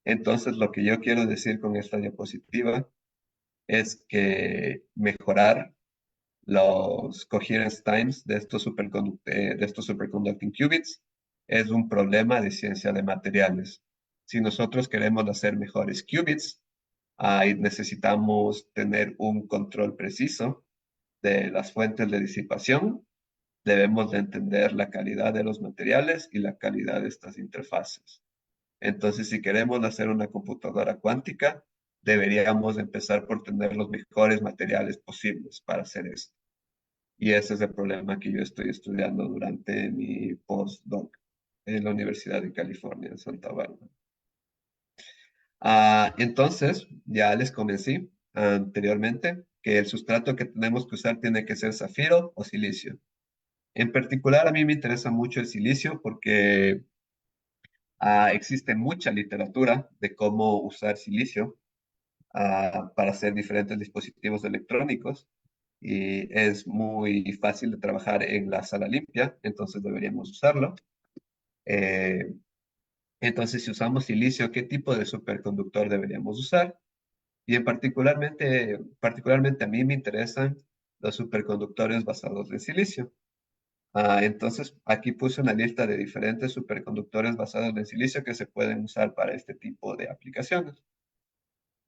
Entonces, lo que yo quiero decir con esta diapositiva es que mejorar los coherence times de estos superconducting qubits es un problema de ciencia de materiales. Si nosotros queremos hacer mejores qubits, necesitamos tener un control preciso de las fuentes de disipación. Debemos de entender la calidad de los materiales y la calidad de estas interfaces. Entonces, si queremos hacer una computadora cuántica, deberíamos empezar por tener los mejores materiales posibles para hacer esto. Y ese es el problema que yo estoy estudiando durante mi postdoc en la Universidad de California, en Santa Bárbara. Entonces, ya les convencí anteriormente que el sustrato que tenemos que usar tiene que ser zafiro o silicio. En particular, a mí me interesa mucho el silicio porque existe mucha literatura de cómo usar silicio para hacer diferentes dispositivos electrónicos y es muy fácil de trabajar en la sala limpia, entonces deberíamos usarlo. Eh, entonces, si usamos silicio, ¿qué tipo de superconductor deberíamos usar? Y particularmente a mí me interesan los superconductores basados en silicio. Entonces, aquí puse una lista de diferentes superconductores basados en silicio que se pueden usar para este tipo de aplicaciones.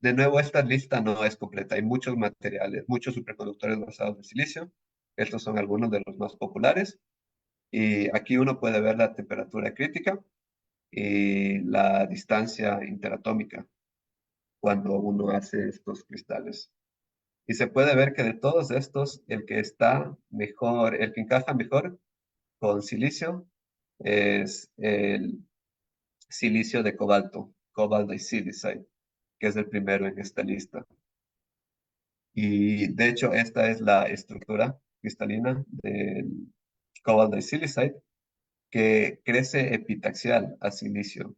De nuevo, esta lista no es completa. Hay muchos materiales, muchos superconductores basados en silicio. Estos son algunos de los más populares. Y aquí uno puede ver la temperatura crítica y la distancia interatómica cuando uno hace estos cristales. Y se puede ver que de todos estos, el que está mejor, el que encaja mejor con silicio es el silicio de cobalto, cobalt disilicide, que es el primero en esta lista. Y de hecho, esta es la estructura cristalina del cobalt disilicide que crece epitaxial a silicio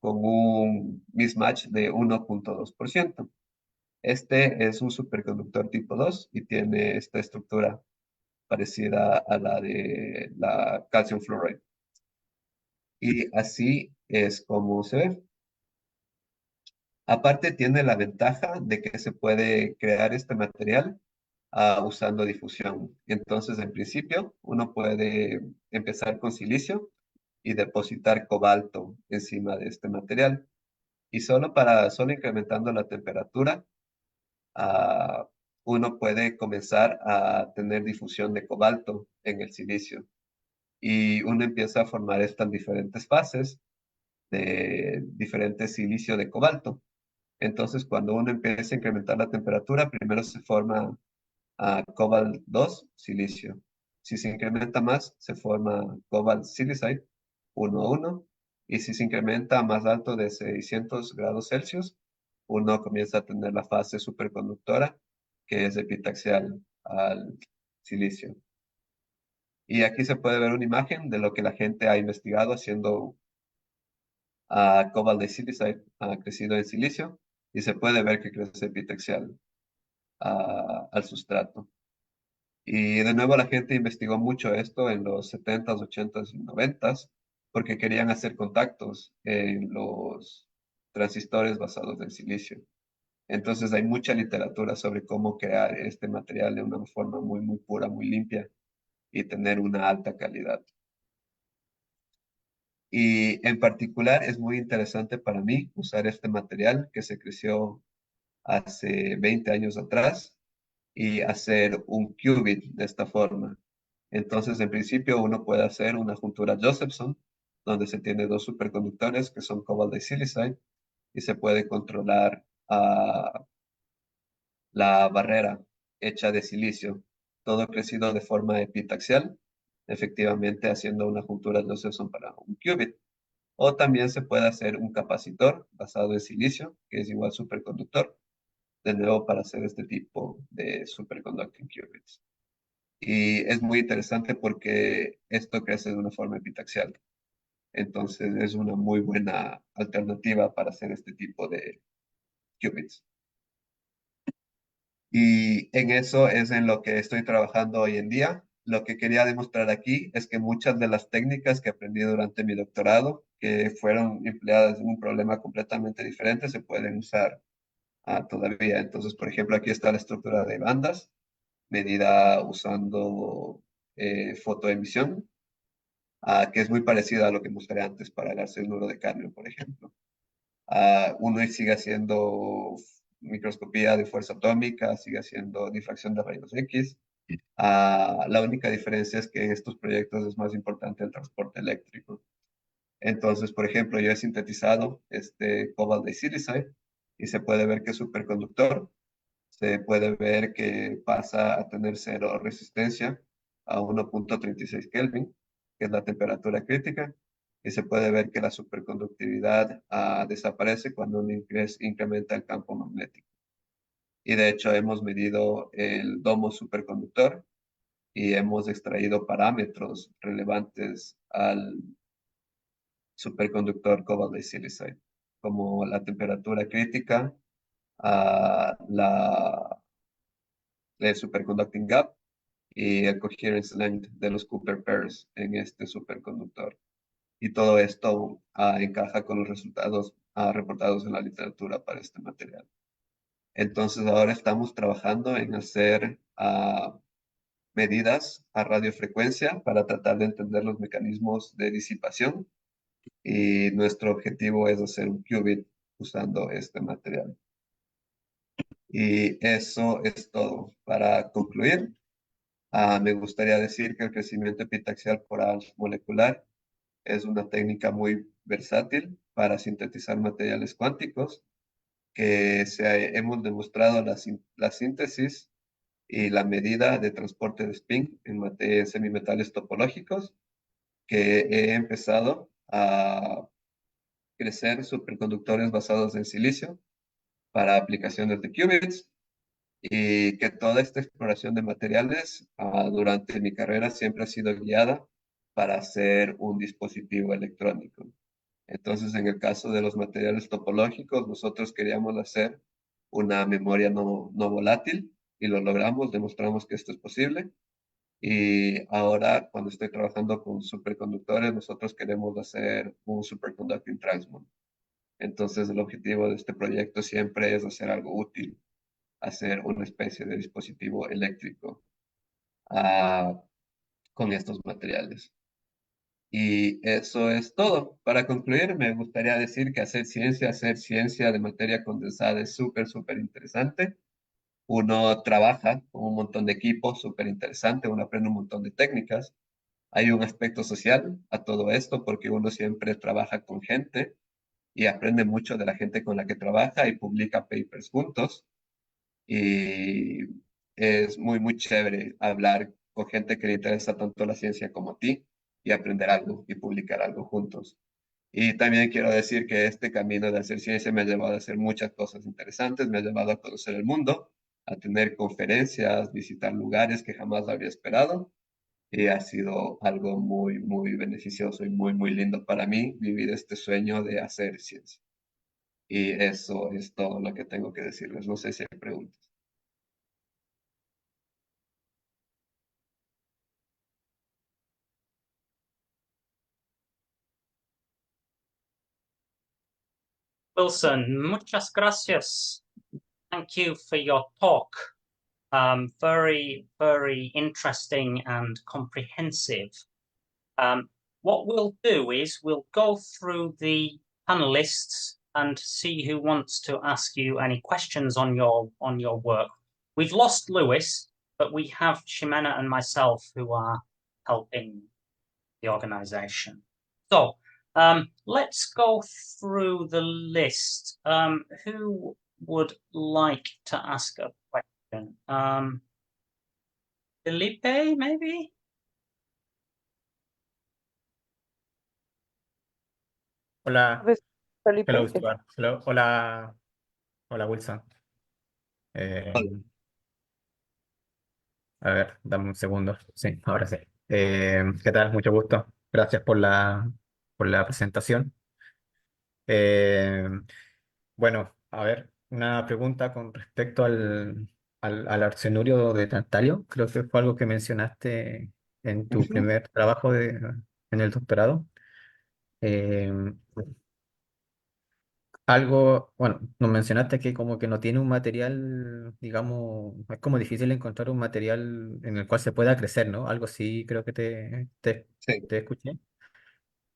con un mismatch de 1.2%. Este es un superconductor tipo 2 y tiene esta estructura parecida a la de la calcium fluoride. Y así es como se ve. Aparte tiene la ventaja de que se puede crear este material usando difusión. Entonces, en principio, uno puede empezar con silicio y depositar cobalto encima de este material. Y solo incrementando la temperatura, ah, uno puede comenzar a tener difusión de cobalto en el silicio. Y uno empieza a formar estas diferentes fases de diferentes silicio de cobalto. Entonces, cuando uno empieza a incrementar la temperatura, primero se forma cobalt 2, silicio. Si se incrementa más, se forma cobalt silicide 1,1. Y si se incrementa a más alto de 600 grados Celsius, uno comienza a tener la fase superconductora, que es epitaxial al silicio. Y aquí se puede ver una imagen de lo que la gente ha investigado haciendo cobalt de silicide crecido en silicio. Y se puede ver que crece epitaxial al sustrato. Y de nuevo la gente investigó mucho esto en los 70s, 80s y 90s porque querían hacer contactos en los transistores basados en silicio. Entonces hay mucha literatura sobre cómo crear este material de una forma muy, muy pura, muy limpia y tener una alta calidad. Y en particular es muy interesante para mí usar este material que se creció hace 20 años atrás y hacer un qubit de esta forma. Entonces, en principio, uno puede hacer una juntura Josephson, donde se tiene dos superconductores que son cobalt y silicide, y se puede controlar la barrera hecha de silicio, todo crecido de forma epitaxial, efectivamente haciendo una juntura Josephson para un qubit. O también se puede hacer un capacitor basado en silicio, que es igual superconductor, de nuevo para hacer este tipo de superconducting qubits. Y es muy interesante porque esto crece de una forma epitaxial. Entonces es una muy buena alternativa para hacer este tipo de qubits. Y en eso es en lo que estoy trabajando hoy en día. Lo que quería demostrar aquí es que muchas de las técnicas que aprendí durante mi doctorado, que fueron empleadas en un problema completamente diferente, se pueden usar todavía. Entonces, por ejemplo, aquí está la estructura de bandas, medida usando fotoemisión, que es muy parecida a lo que mostré antes para el arsenuro de cadmio, por ejemplo. Uno sigue haciendo microscopía de fuerza atómica, sigue haciendo difracción de rayos X. La única diferencia es que en estos proyectos es más importante el transporte eléctrico. Entonces, por ejemplo, yo he sintetizado este cobalt de silicide y se puede ver que es superconductor. Se puede ver que pasa a tener cero resistencia a 1,36 Kelvin, que es la temperatura crítica, y se puede ver que la superconductividad desaparece cuando uno incrementa el campo magnético. Y de hecho hemos medido el domo superconductor y hemos extraído parámetros relevantes al superconductor cobalt de silicide, como la temperatura crítica, el superconducting gap y el coherence length de los Cooper pairs en este superconductor. Y todo esto encaja con los resultados reportados en la literatura para este material. Entonces ahora estamos trabajando en hacer medidas a radiofrecuencia para tratar de entender los mecanismos de disipación y nuestro objetivo es hacer un qubit usando este material. Y eso es todo. Para concluir, me gustaría decir que el crecimiento epitaxial poral molecular es una técnica muy versátil para sintetizar materiales cuánticos, que hemos demostrado la síntesis y la medida de transporte de spin en semimetales topológicos, que he empezado a crecer superconductores basados en silicio para aplicaciones de qubits y que toda esta exploración de materiales durante mi carrera siempre ha sido guiada para hacer un dispositivo electrónico. Entonces, en el caso de los materiales topológicos, nosotros queríamos hacer una memoria no volátil y lo logramos, demostramos que esto es posible. Y ahora, cuando estoy trabajando con superconductores, nosotros queremos hacer un superconducting transmon. Entonces, el objetivo de este proyecto siempre es hacer algo útil, hacer una especie de dispositivo eléctrico ah, con estos materiales. Y eso es todo. Para concluir, me gustaría decir que hacer ciencia de materia condensada es súper, súper interesante. Uno trabaja con un montón de equipos, súper interesante, uno aprende un montón de técnicas. Hay un aspecto social a todo esto porque uno siempre trabaja con gente y aprende mucho de la gente con la que trabaja y publica papers juntos. Y es muy, muy chévere hablar con gente que le interesa tanto la ciencia como a ti y aprender algo y publicar algo juntos. Y también quiero decir que este camino de hacer ciencia me ha llevado a hacer muchas cosas interesantes, me ha llevado a conocer el mundo, a tener conferencias, visitar lugares que jamás habría esperado y ha sido algo muy, muy beneficioso y muy, muy lindo para mí vivir este sueño de hacer ciencia. Y eso es todo lo que tengo que decirles. No sé si hay preguntas. Wilson, muchas gracias. Thank you for your talk. Very, very interesting and comprehensive. What we'll do is we'll go through the panelists and see who wants to ask you any questions on your work. We've lost Lewis, but we have Ximena and myself who are helping the organization. So let's go through the list. Who would like to ask a question? Felipe, maybe? Hola, Pues, hello Felipe, Stuart. Hello, hola, hola Wilson. Eh, a ver, dame un segundo. Sí, ahora sí. ¿Qué tal? Mucho gusto. Gracias por la presentación. Eh, bueno, a ver, una pregunta con respecto al arsenurio de tantalio. Creo que fue algo que mencionaste en tu Ujú. primer trabajo en el doctorado. Eh, Algo, bueno, nos mencionaste que como que no tiene un material, digamos, es como difícil encontrar un material en el cual se pueda crecer, ¿no? Algo así creo que Sí. te escuché.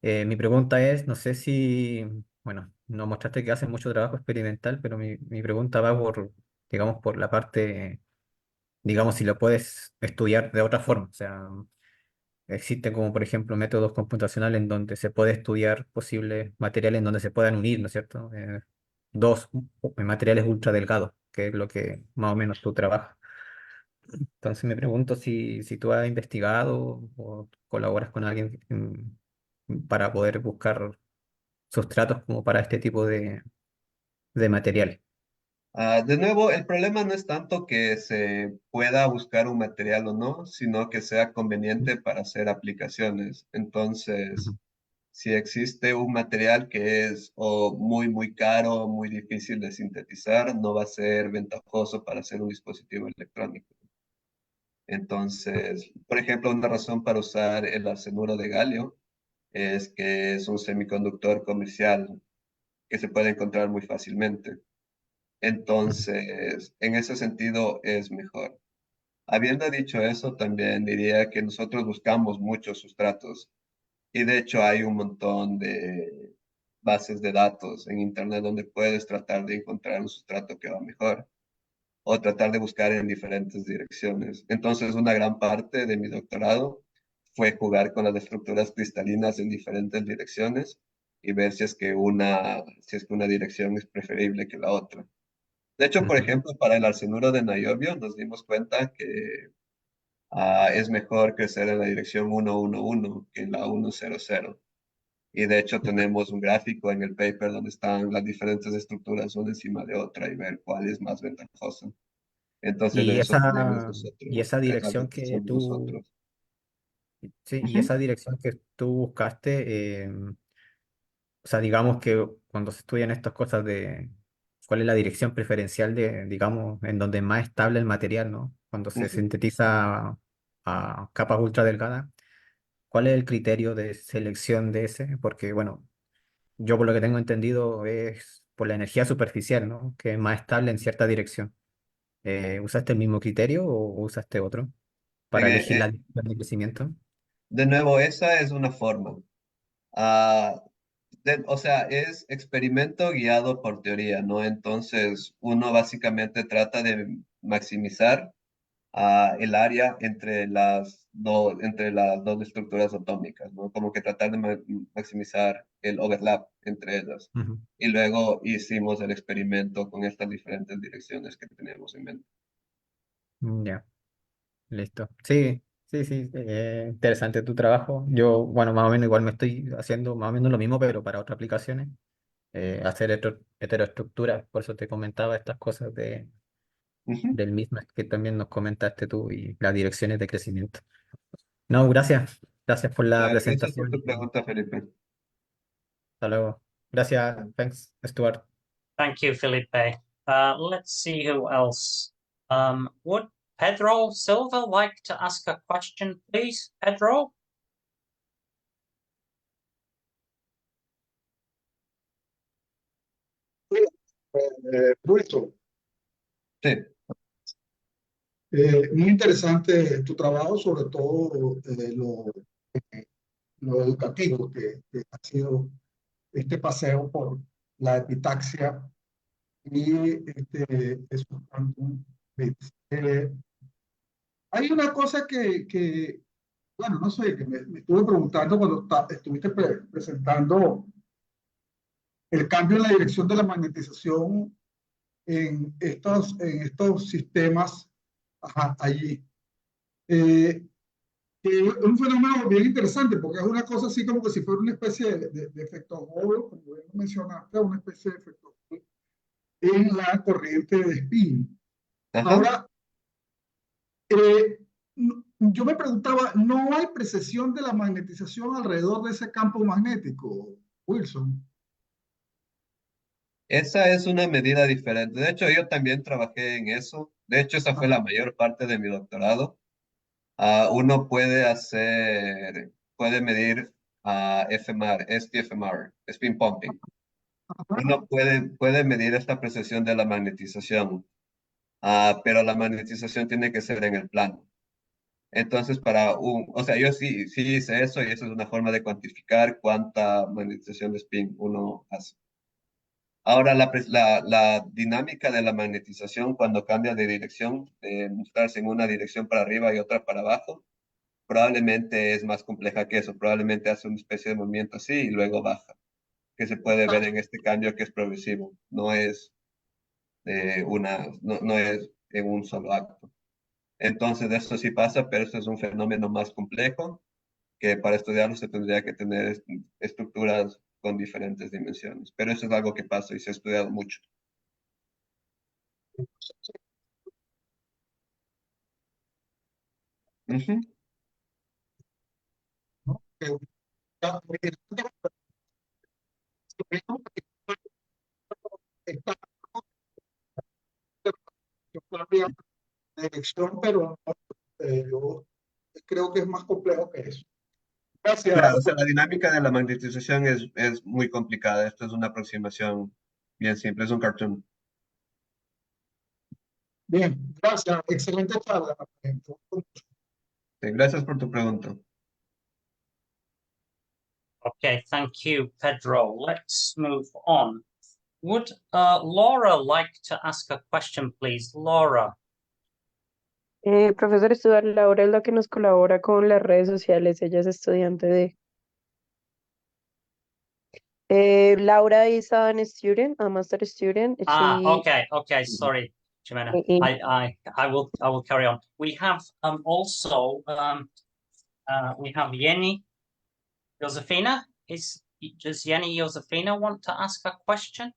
Mi pregunta es, no sé si, bueno, nos mostraste que haces mucho trabajo experimental, pero mi pregunta va por, digamos, por la parte, digamos, si lo puedes estudiar de otra forma. O sea, existen como, por ejemplo, métodos computacionales en donde se puede estudiar posibles materiales en donde se puedan unir, ¿no es cierto? Dos materiales ultra delgados, que es lo que más o menos tú trabajas. Entonces me pregunto si tú has investigado o colaboras con alguien para poder buscar sustratos como para este tipo de materiales. De nuevo, el problema no es tanto que se pueda buscar un material o no, sino que sea conveniente para hacer aplicaciones. Entonces, Ujú. si existe un material que es o muy, muy caro, muy difícil de sintetizar, no va a ser ventajoso para hacer un dispositivo electrónico. Entonces, por ejemplo, una razón para usar el arsenuro de galio es que es un semiconductor comercial que se puede encontrar muy fácilmente. Ujú. Entonces, en ese sentido es mejor. Habiendo dicho eso, también diría que nosotros buscamos muchos sustratos y de hecho hay un montón de bases de datos en Internet donde puedes tratar de encontrar un sustrato que va mejor o tratar de buscar en diferentes direcciones. Entonces, una gran parte de mi doctorado fue jugar con las estructuras cristalinas en diferentes direcciones y ver si es que una dirección es preferible que la otra. De hecho, por Ujú. ejemplo, para el arsenuro de Niobio nos dimos cuenta que es mejor crecer en la dirección 111 que en la 100. Y de hecho tenemos un gráfico en el paper donde están las diferentes estructuras una encima de otra y ver cuál es más ventajosa. Entonces de Y eso tenemos y nosotros, esa la dirección que ventaja de nosotros. sí, y Ujú. esa dirección que tú buscaste, o sea, digamos que cuando se estudian estas cosas cuál es la dirección preferencial de, digamos, en donde es más estable el material, ¿no? Cuando se Ujú. sintetiza a capas ultra delgadas, ¿cuál es el criterio de selección de ese? Porque, bueno, yo por lo que tengo entendido es por la energía superficial, ¿no? Que es más estable en cierta dirección. ¿Usaste el mismo criterio o usaste otro para elegir la dirección de crecimiento? De nuevo, esa es una forma. Ah, o sea, es experimento guiado por teoría, ¿no? Entonces, uno básicamente trata de maximizar el área entre las dos estructuras atómicas, ¿no? Como que tratar de maximizar el overlap entre ellas. Ujú. Y luego hicimos el experimento con estas diferentes direcciones que teníamos en mente. Ya, listo. Sí, sí, sí, interesante tu trabajo. Yo, bueno, más o menos igual me estoy haciendo más o menos lo mismo, pero para otras aplicaciones. Hacer heteroestructuras, por eso te comentaba estas cosas Ujú. del mismo que también nos comentaste tú y las direcciones de crecimiento. No, gracias. Gracias por la Claro, gracias por presentación tu y pregunta, Felipe. hasta luego. Gracias, thanks, Stuart. Thank you, Felipe. Let's see who else. Would Pedro Silva like to ask a question, please? Pedro? Wilson, Sí. muy interesante tu trabajo, sobre todo lo educativo que ha sido este paseo por la epitaxia y esos quantum bits. Hay una cosa bueno, no sé, que me estuve preguntando cuando estuviste presentando el cambio en la dirección de la magnetización en estos sistemas, ajá, allí. Eh, que es un fenómeno bien interesante porque es una cosa así como que si fuera una especie de efecto Hubble, como bien mencionaste, una especie de efecto Hubble en la corriente de spin. Ajá. Ahora, eh, yo me preguntaba, ¿no hay precesión de la magnetización alrededor de ese campo magnético, Wilson? Esa es una medida diferente. De hecho, yo también trabajé en eso. De hecho, esa fue Ajá, la mayor parte de mi doctorado. Uno puede medir FMR, SPFMR, spin pumping. ajá. Uno puede medir esta precesión de la magnetización, pero la magnetización tiene que ser en el plano. Entonces, o sea, yo sí hice eso y eso es una forma de cuantificar cuánta magnetización de spin uno hace. Ahora, la dinámica de la magnetización cuando cambia de dirección, de mostrarse en una dirección para arriba y otra para abajo, probablemente es más compleja que eso. Probablemente hace una especie de movimiento así y luego baja, que se puede ver en este cambio que es progresivo. No es en un solo acto. Entonces, eso sí pasa, pero eso es un fenómeno más complejo que para estudiarlo se tendría que tener estructuras con diferentes dimensiones. Pero eso es algo que pasa y se ha estudiado mucho. Ujú. ¿No? Está dirección, pero no, yo creo que es más complejo que eso. Claro, o Gracias. sea, la dinámica de la magnetización es muy complicada. Esto es una aproximación bien simple, es un cartoon. Bien, gracias. Excelente charla. Sí, gracias por tu pregunta. Okay, thank you, Pedro. Let's move on. Would Laura like to ask a question, please? Laura. Profesor Stuart, Laura es la que nos colabora con las redes sociales. Ella es estudiante de... Laura is an student, a master student. Okay, sorry, Jimena. In- I will carry on. We have also we have Jenny Josefina. Does Jenny Josefina want to ask a question?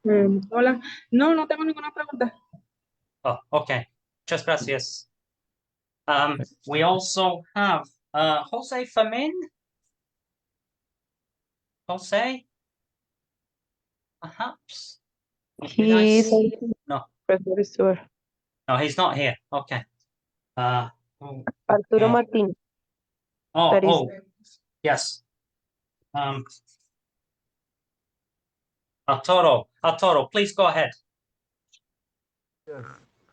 Hola, no, no tengo ninguna pregunta. Oh, okay. Muchas gracias. We also have Jose Fermin. Jose? perhaps? Did I He's see? No, Professor Stewart. no, he's not here. Okay. Oh, Arturo okay. Martín. Oh, That is oh, yes. Arturo, please go ahead.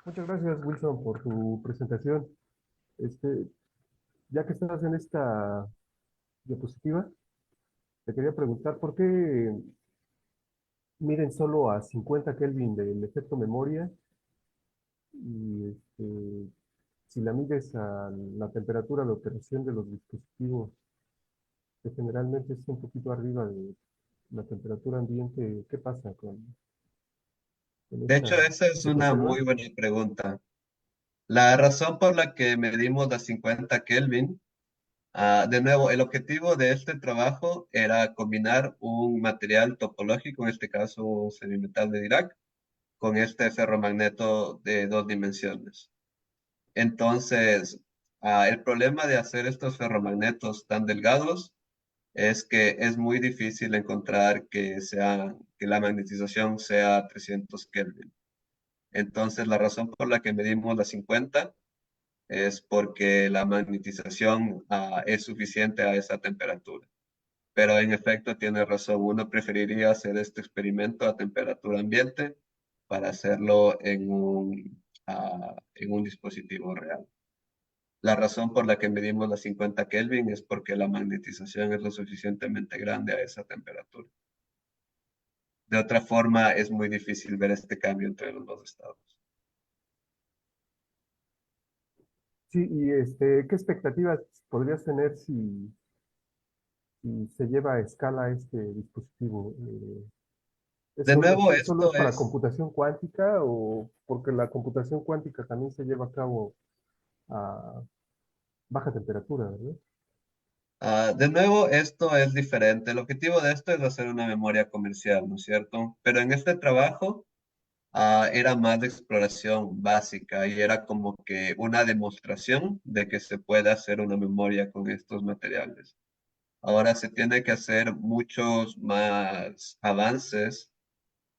Muchas gracias, Wilson, por tu presentación. Ya que estás en esta diapositiva, te quería preguntar por qué miden solo a 50 Kelvin del efecto memoria y si la mides a la temperatura de operación de los dispositivos, que generalmente es un poquito arriba de la temperatura ambiente, ¿qué pasa con De hecho, esta? esa es ¿Se una conserva? muy buena pregunta. La razón por la que medimos las 50 Kelvin, de nuevo, el objetivo de este trabajo era combinar un material topológico, en este caso un semimetal de Dirac, con este ferromagneto de 2 dimensiones. Entonces, el problema de hacer estos ferromagnetos tan delgados es que es muy difícil encontrar que la magnetización sea 300 Kelvin. Entonces, la razón por la que medimos las 50 es porque la magnetización es suficiente a esa temperatura. Pero en efecto tiene razón, uno preferiría hacer este experimento a temperatura ambiente para hacerlo en un dispositivo real. La razón por la que medimos las 50 Kelvin es porque la magnetización es lo suficientemente grande a esa temperatura. De otra forma, es muy difícil ver este cambio entre los dos estados. Sí, y ¿qué expectativas podrías tener si se lleva a escala este dispositivo? De nuevo, ¿Solo es esto para es computación cuántica o porque la computación cuántica también se lleva a cabo a baja temperatura, ¿verdad? De nuevo, esto es diferente. El objetivo de esto es hacer una memoria comercial, ¿no es cierto? Pero en este trabajo era más de exploración básica y era como que una demostración de que se puede hacer una memoria con estos materiales. Ahora se tiene que hacer muchos más avances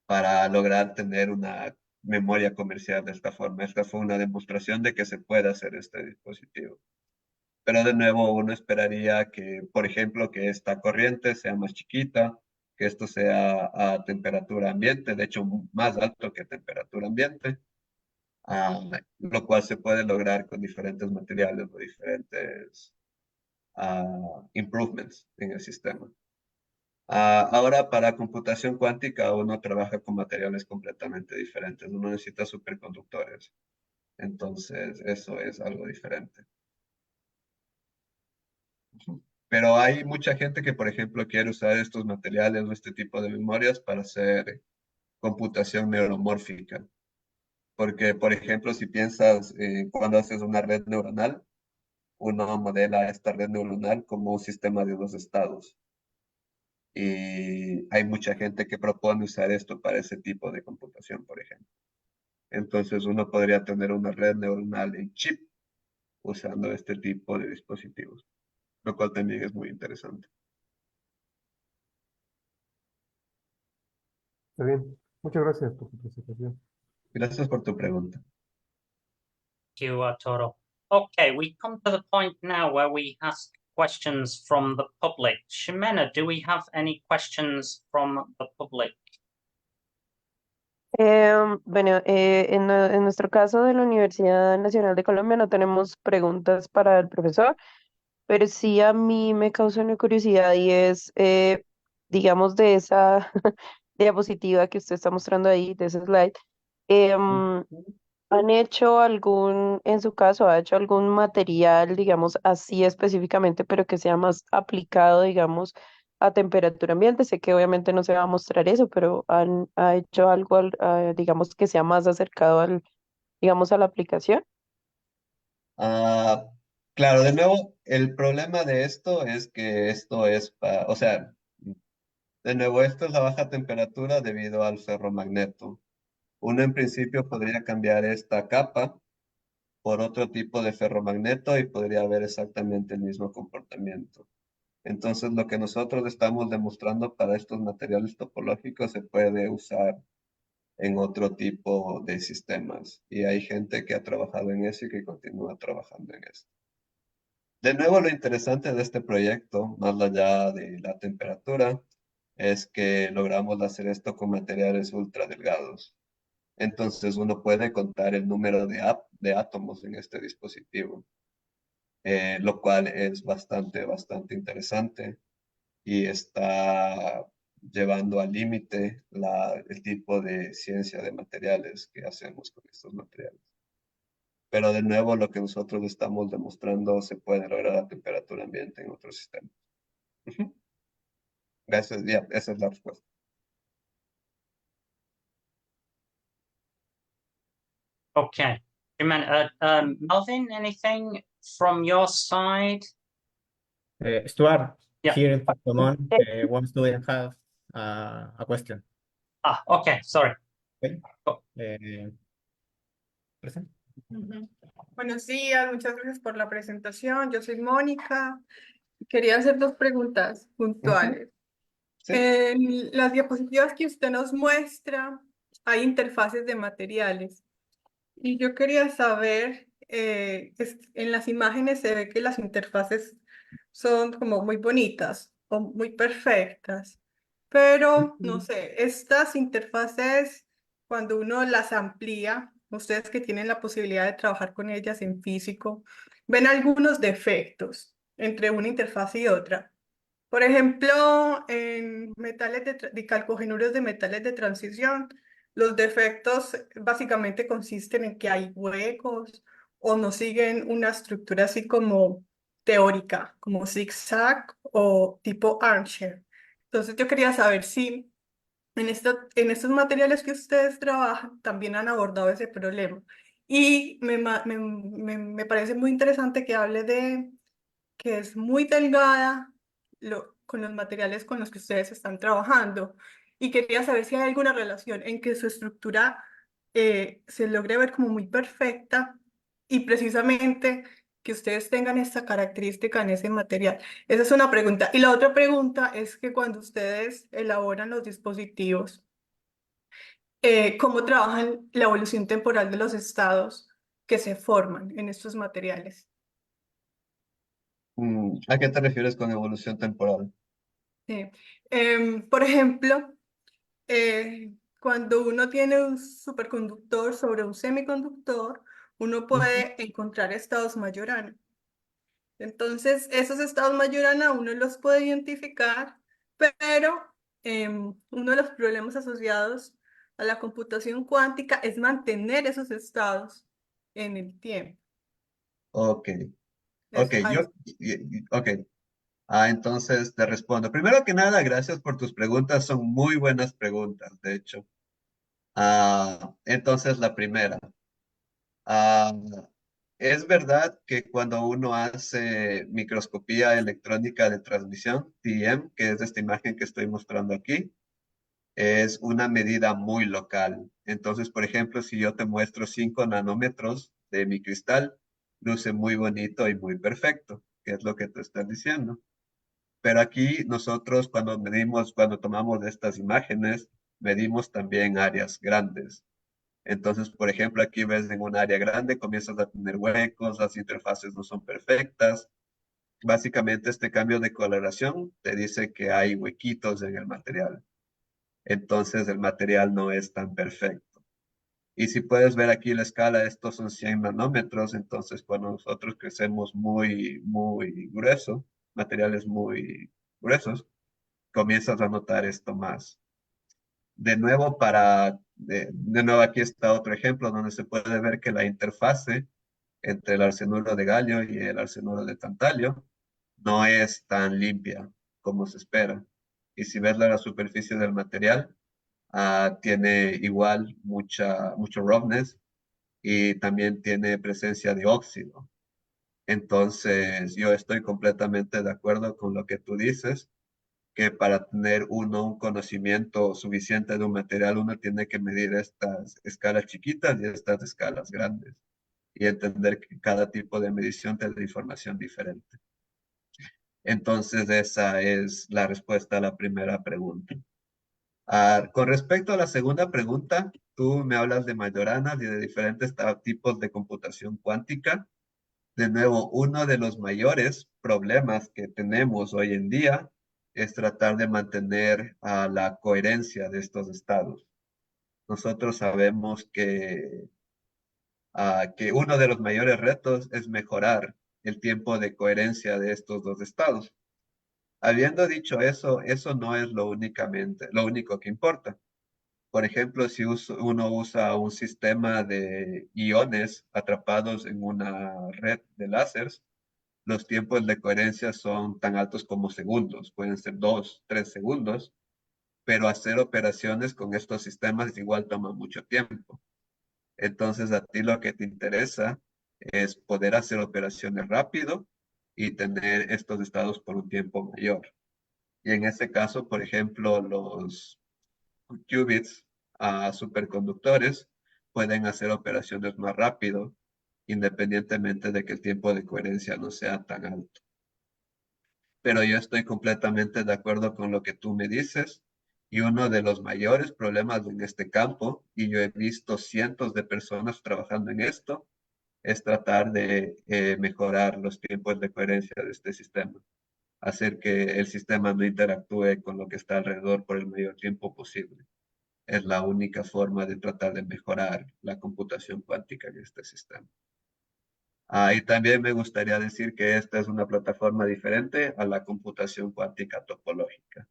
para lograr tener una memoria comercial de esta forma. Esta fue una demostración de que se puede hacer este dispositivo. Pero de nuevo, uno esperaría que, por ejemplo, que esta corriente sea más chiquita, que esto sea a temperatura ambiente, de hecho, más alto que temperatura ambiente, lo cual se puede lograr con diferentes materiales o diferentes improvements en el sistema. Ahora, para computación cuántica, uno trabaja con materiales completamente diferentes. Uno necesita superconductores. Entonces, eso es algo diferente. Pero hay mucha gente que, por ejemplo, quiere usar estos materiales o este tipo de memorias para hacer computación neuromórfica. Porque, por ejemplo, si piensas cuando haces una red neuronal, uno modela esta red neuronal como un sistema de dos estados. Y hay mucha gente que propone usar esto para ese tipo de computación, por ejemplo. Entonces, uno podría tener una red neuronal en chip usando este tipo de dispositivos, lo cual también es muy interesante. Está bien. Muchas gracias por tu presentación. Gracias por tu pregunta. Thank you, Arturo. Okay, we come to the point now where we ask questions from the public. Ximena, do we have any questions from the public? Bueno, en nuestro caso de la Universidad Nacional de Colombia no tenemos preguntas para el profesor, pero sí a mí me causa una curiosidad y es, digamos, de esa diapositiva que usted está mostrando ahí, de ese slide, em, ¿han hecho en su caso, ha hecho algún material, digamos, así específicamente, pero que sea más aplicado, digamos, a temperatura ambiente? Sé que obviamente no se va a mostrar eso, pero ha hecho algo, digamos, que sea más acercado digamos, a la aplicación. Ah, claro, de nuevo, el problema de esto es que esto es, o sea, de nuevo, esto es la baja temperatura debido al ferromagneto. Uno en principio podría cambiar esta capa por otro tipo de ferromagneto y podría haber exactamente el mismo comportamiento. Entonces, lo que nosotros estamos demostrando para estos materiales topológicos se puede usar en otro tipo de sistemas. Y hay gente que ha trabajado en eso y que continúa trabajando en eso. De nuevo, lo interesante de este proyecto, más allá de la temperatura, es que logramos hacer esto con materiales ultra delgados. Entonces uno puede contar el número de átomos en este dispositivo, lo cual es bastante interesante y está llevando al límite el tipo de ciencia de materiales que hacemos con estos materiales. Pero de nuevo, lo que nosotros estamos demostrando se puede lograr a temperatura ambiente en otros sistemas. Ujú. Gracias, ya, esa es la respuesta. Okay. Melvin, anything from your side? Stuart, Yeah. here in Pachamon, one student have a question. Okay, sorry. Okay. Oh. Present. Ujú. Buenos días, muchas gracias por la presentación. Yo soy Mónica. Quería hacer dos preguntas puntuales. Sí. En las diapositivas que usted nos muestra, hay interfaces de materiales. Y yo quería saber, en las imágenes se ve que las interfaces son como muy bonitas o muy perfectas, pero no sé, estas interfaces, cuando uno las amplía, ustedes que tienen la posibilidad de trabajar con ellas en físico, ven algunos defectos entre una interfaz y otra. Por ejemplo, en metales de calcogenuros de metales de transición, los defectos básicamente consisten en que hay huecos o no siguen una estructura así como teórica, como zigzag o tipo armchair. Entonces yo quería saber si en estos materiales que ustedes trabajan también han abordado ese problema. Y me parece muy interesante que hable de que es muy delgada con los materiales con los que ustedes están trabajando. Y quería saber si hay alguna relación en que su estructura se logre ver como muy perfecta y precisamente que ustedes tengan esta característica en ese material. Esa es una pregunta. Y la otra pregunta es que cuando ustedes elaboran los dispositivos, ¿cómo trabajan la evolución temporal de los estados que se forman en estos materiales? ¿A qué te refieres con evolución temporal? Sí. Por ejemplo, cuando uno tiene un superconductor sobre un semiconductor, uno Ujú. puede encontrar estados Majorana. Entonces, esos estados Majorana uno los puede identificar, pero uno de los problemas asociados a la computación cuántica es mantener esos estados en el tiempo. Ok, ok, Eso, ok. Entonces te respondo. Primero que nada, gracias por tus preguntas, son muy buenas preguntas, de hecho. Entonces la primera. Ah, es verdad que cuando uno hace microscopía electrónica de transmisión, TEM, que es esta imagen que estoy mostrando aquí, es una medida muy local. Entonces, por ejemplo, si yo te muestro 5 nanómetros de mi cristal, luce muy bonito y muy perfecto, que es lo que tú estás diciendo. Pero aquí nosotros cuando tomamos estas imágenes, medimos también áreas grandes. Entonces, por ejemplo, aquí ves en un área grande, comienzas a tener huecos, las interfaces no son perfectas. Básicamente, este cambio de coloración te dice que hay huequitos en el material. Entonces, el material no es tan perfecto. Y si puedes ver aquí la escala, estos son 100 nanómetros, entonces cuando nosotros crecemos muy grueso, materiales muy gruesos, comienzas a notar esto más. De nuevo aquí está otro ejemplo donde se puede ver que la interfase entre el arsenuro de galio y el arsenuro de tantalio no es tan limpia como se espera. Y si ves la superficie del material, tiene igual mucho roughness y también tiene presencia de óxido. Entonces, yo estoy completamente de acuerdo con lo que tú dices, que para tener uno un conocimiento suficiente de un material, uno tiene que medir estas escalas chiquitas y estas escalas grandes y entender que cada tipo de medición te da información diferente. Entonces, esa es la respuesta a la primera pregunta. Con respecto a la segunda pregunta, tú me hablas de Majoranas y de diferentes tipos de computación cuántica. De nuevo, uno de los mayores problemas que tenemos hoy en día es tratar de mantener la coherencia de estos estados. Nosotros sabemos que uno de los mayores retos es mejorar el tiempo de coherencia de estos dos estados. Habiendo dicho eso, eso no es lo único que importa. Por ejemplo, si uno usa un sistema de iones atrapados en una red de láseres, los tiempos de coherencia son tan altos como segundos, pueden ser 2, 3 segundos, pero hacer operaciones con estos sistemas igual toma mucho tiempo. Entonces, a ti lo que te interesa es poder hacer operaciones rápido y tener estos estados por un tiempo mayor. Y en ese caso, por ejemplo, los qubits superconductores pueden hacer operaciones más rápido, independientemente de que el tiempo de coherencia no sea tan alto. Pero yo estoy completamente de acuerdo con lo que tú me dices. Y uno de los mayores problemas en este campo, y yo he visto cientos de personas trabajando en esto, es tratar de mejorar los tiempos de coherencia de este sistema, hacer que el sistema no interactúe con lo que está alrededor por el mayor tiempo posible. Es la única forma de tratar de mejorar la computación cuántica en este sistema. Y también me gustaría decir que esta es una plataforma diferente a la computación cuántica topológica,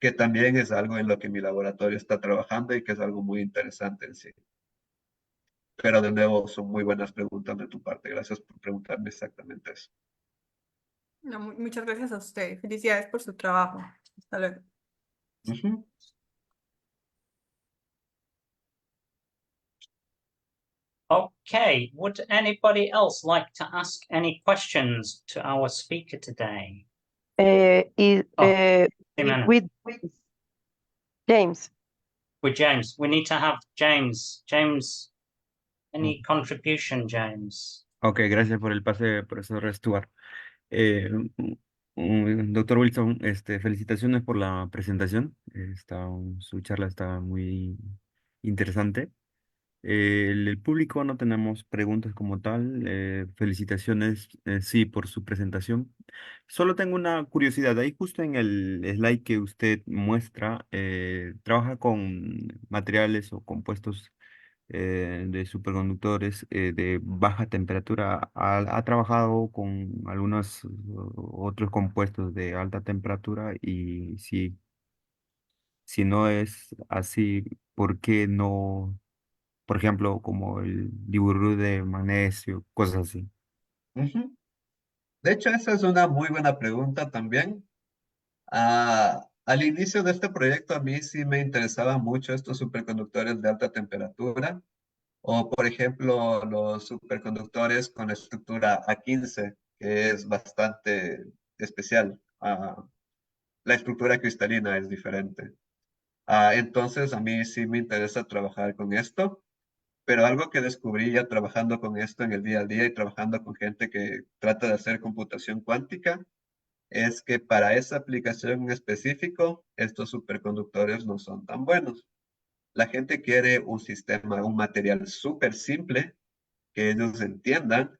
que también es algo en lo que mi laboratorio está trabajando y que es algo muy interesante en sí. Pero de nuevo, son muy buenas preguntas de tu parte. Gracias por preguntarme exactamente eso. No, muchas gracias a usted. Felicidades por su trabajo. Hasta luego. Ujú. Okay, would anybody else like to ask any questions to our speaker today? Ximena. With James. With James. We need to have James. James, any contribution, James? Ok, gracias por el pase, profesor Stuart. Eh, Doctor Wilson, felicitaciones por la presentación. Su charla está muy interesante. El público no tenemos preguntas como tal. Felicitaciones, sí, por su presentación. Solo tengo una curiosidad. Ahí justo en el slide que usted muestra, trabaja con materiales o compuestos de superconductores de baja temperatura. Ha trabajado con algunos otros compuestos de alta temperatura y si no es así, ¿por qué no? Por ejemplo, como el diburú de magnesio, cosas así. Ujú. De hecho, esa es una muy buena pregunta también. Al inicio de este proyecto, a mí sí me interesaban mucho estos superconductores de alta temperatura, o por ejemplo, los superconductores con la estructura A15, que es bastante especial. La estructura cristalina es diferente. Entonces, a mí sí me interesa trabajar con esto, pero algo que descubrí ya trabajando con esto en el día a día y trabajando con gente que trata de hacer computación cuántica, es que para esa aplicación en específico, estos superconductores no son tan buenos. La gente quiere un sistema, un material súper simple que ellos entiendan,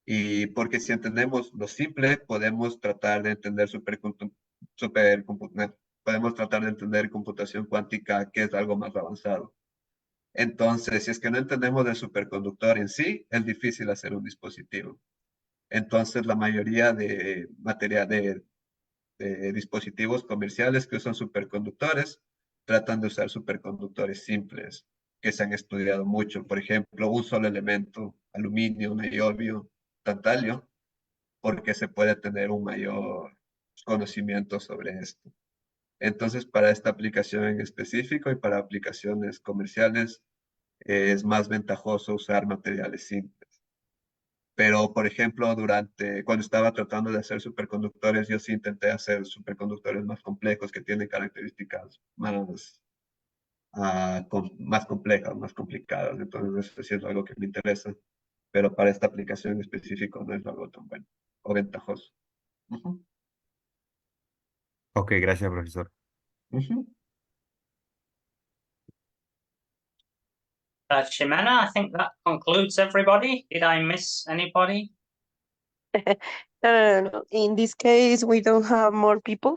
y porque si entendemos lo simple, podemos tratar de entender podemos tratar de entender computación cuántica, que es algo más avanzado. Entonces, si es que no entendemos del superconductor en sí, es difícil hacer un dispositivo. Entonces, la mayoría de dispositivos comerciales que usan superconductores tratan de usar superconductores simples que se han estudiado mucho. Por ejemplo, un solo elemento, aluminio, niobio, tantalio, porque se puede tener un mayor conocimiento sobre esto. Entonces, para esta aplicación en específico y para aplicaciones comerciales, es más ventajoso usar materiales simples. Pero, por ejemplo, cuando estaba tratando de hacer superconductores, yo sí intenté hacer superconductores más complejos que tienen características más complejas, más complicadas. Entonces, eso sí es algo que me interesa. Pero para esta aplicación en específico no es algo tan bueno o ventajoso. Ujú. Ok, gracias, profesor. Ujú. Ximena, I think that concludes everybody. Did I miss anybody? No. In this case, we don't have more people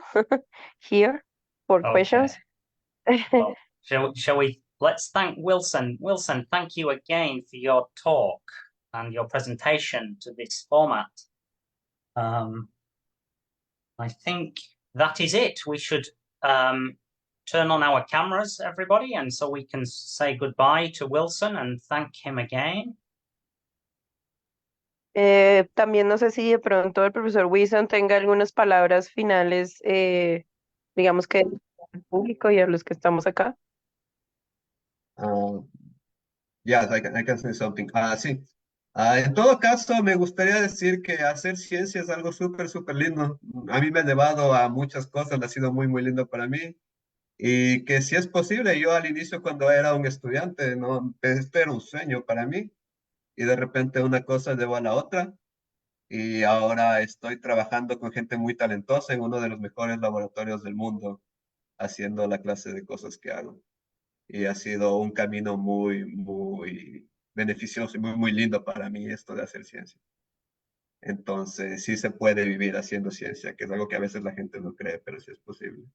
here for Okay. questions. Well, shall we? Let's thank Wilson. Wilson, thank you again for your talk and your presentation to this format. I think that is it. We should turn on our cameras, everybody, and so we can say goodbye to Wilson and thank him again. También no sé si de pronto el profesor Wilson tenga algunas palabras finales, digamos que al público y a los que estamos acá. Uh, yes, I can say something. Sí. En todo caso, me gustaría decir que hacer ciencia es algo súper lindo. A mí me ha llevado a muchas cosas, ha sido muy lindo para mí. Y que si es posible, yo al inicio cuando era un estudiante, no, esto era un sueño para mí. Y de repente una cosa llevó a la otra. Y ahora estoy trabajando con gente muy talentosa en uno de los mejores laboratorios del mundo, haciendo la clase de cosas que hago. Y ha sido un camino muy beneficioso y muy lindo para mí esto de hacer ciencia. Entonces, sí se puede vivir haciendo ciencia, que es algo que a veces la gente no cree, pero sí es posible.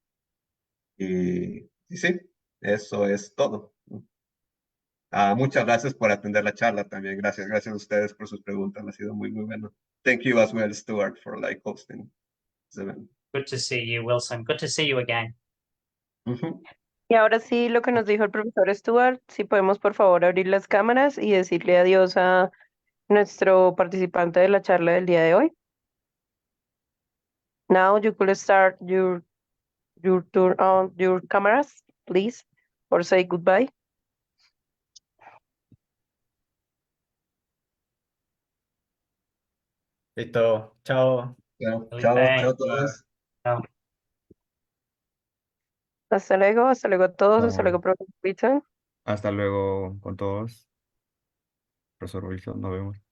Y sí, eso es todo. Muchas gracias por atender la charla también. Gracias a ustedes por sus preguntas. Ha sido muy bueno. Thank you as well, Stuart, for like hosting the event. Good to see you, Wilson. Good to see you again. Ujú. Y ahora sí, lo que nos dijo el profesor Stuart, si podemos por favor abrir las cámaras y decirle adiós a nuestro participante de la charla del día de hoy. Now you could start your turn on your cameras, please, or say goodbye. Listo, chao. Chao a Felipe, todos. chao. Hasta luego a todos, hasta Chao. luego, profesor Wilson. Hasta luego con todos. Profesor Wilson, nos vemos.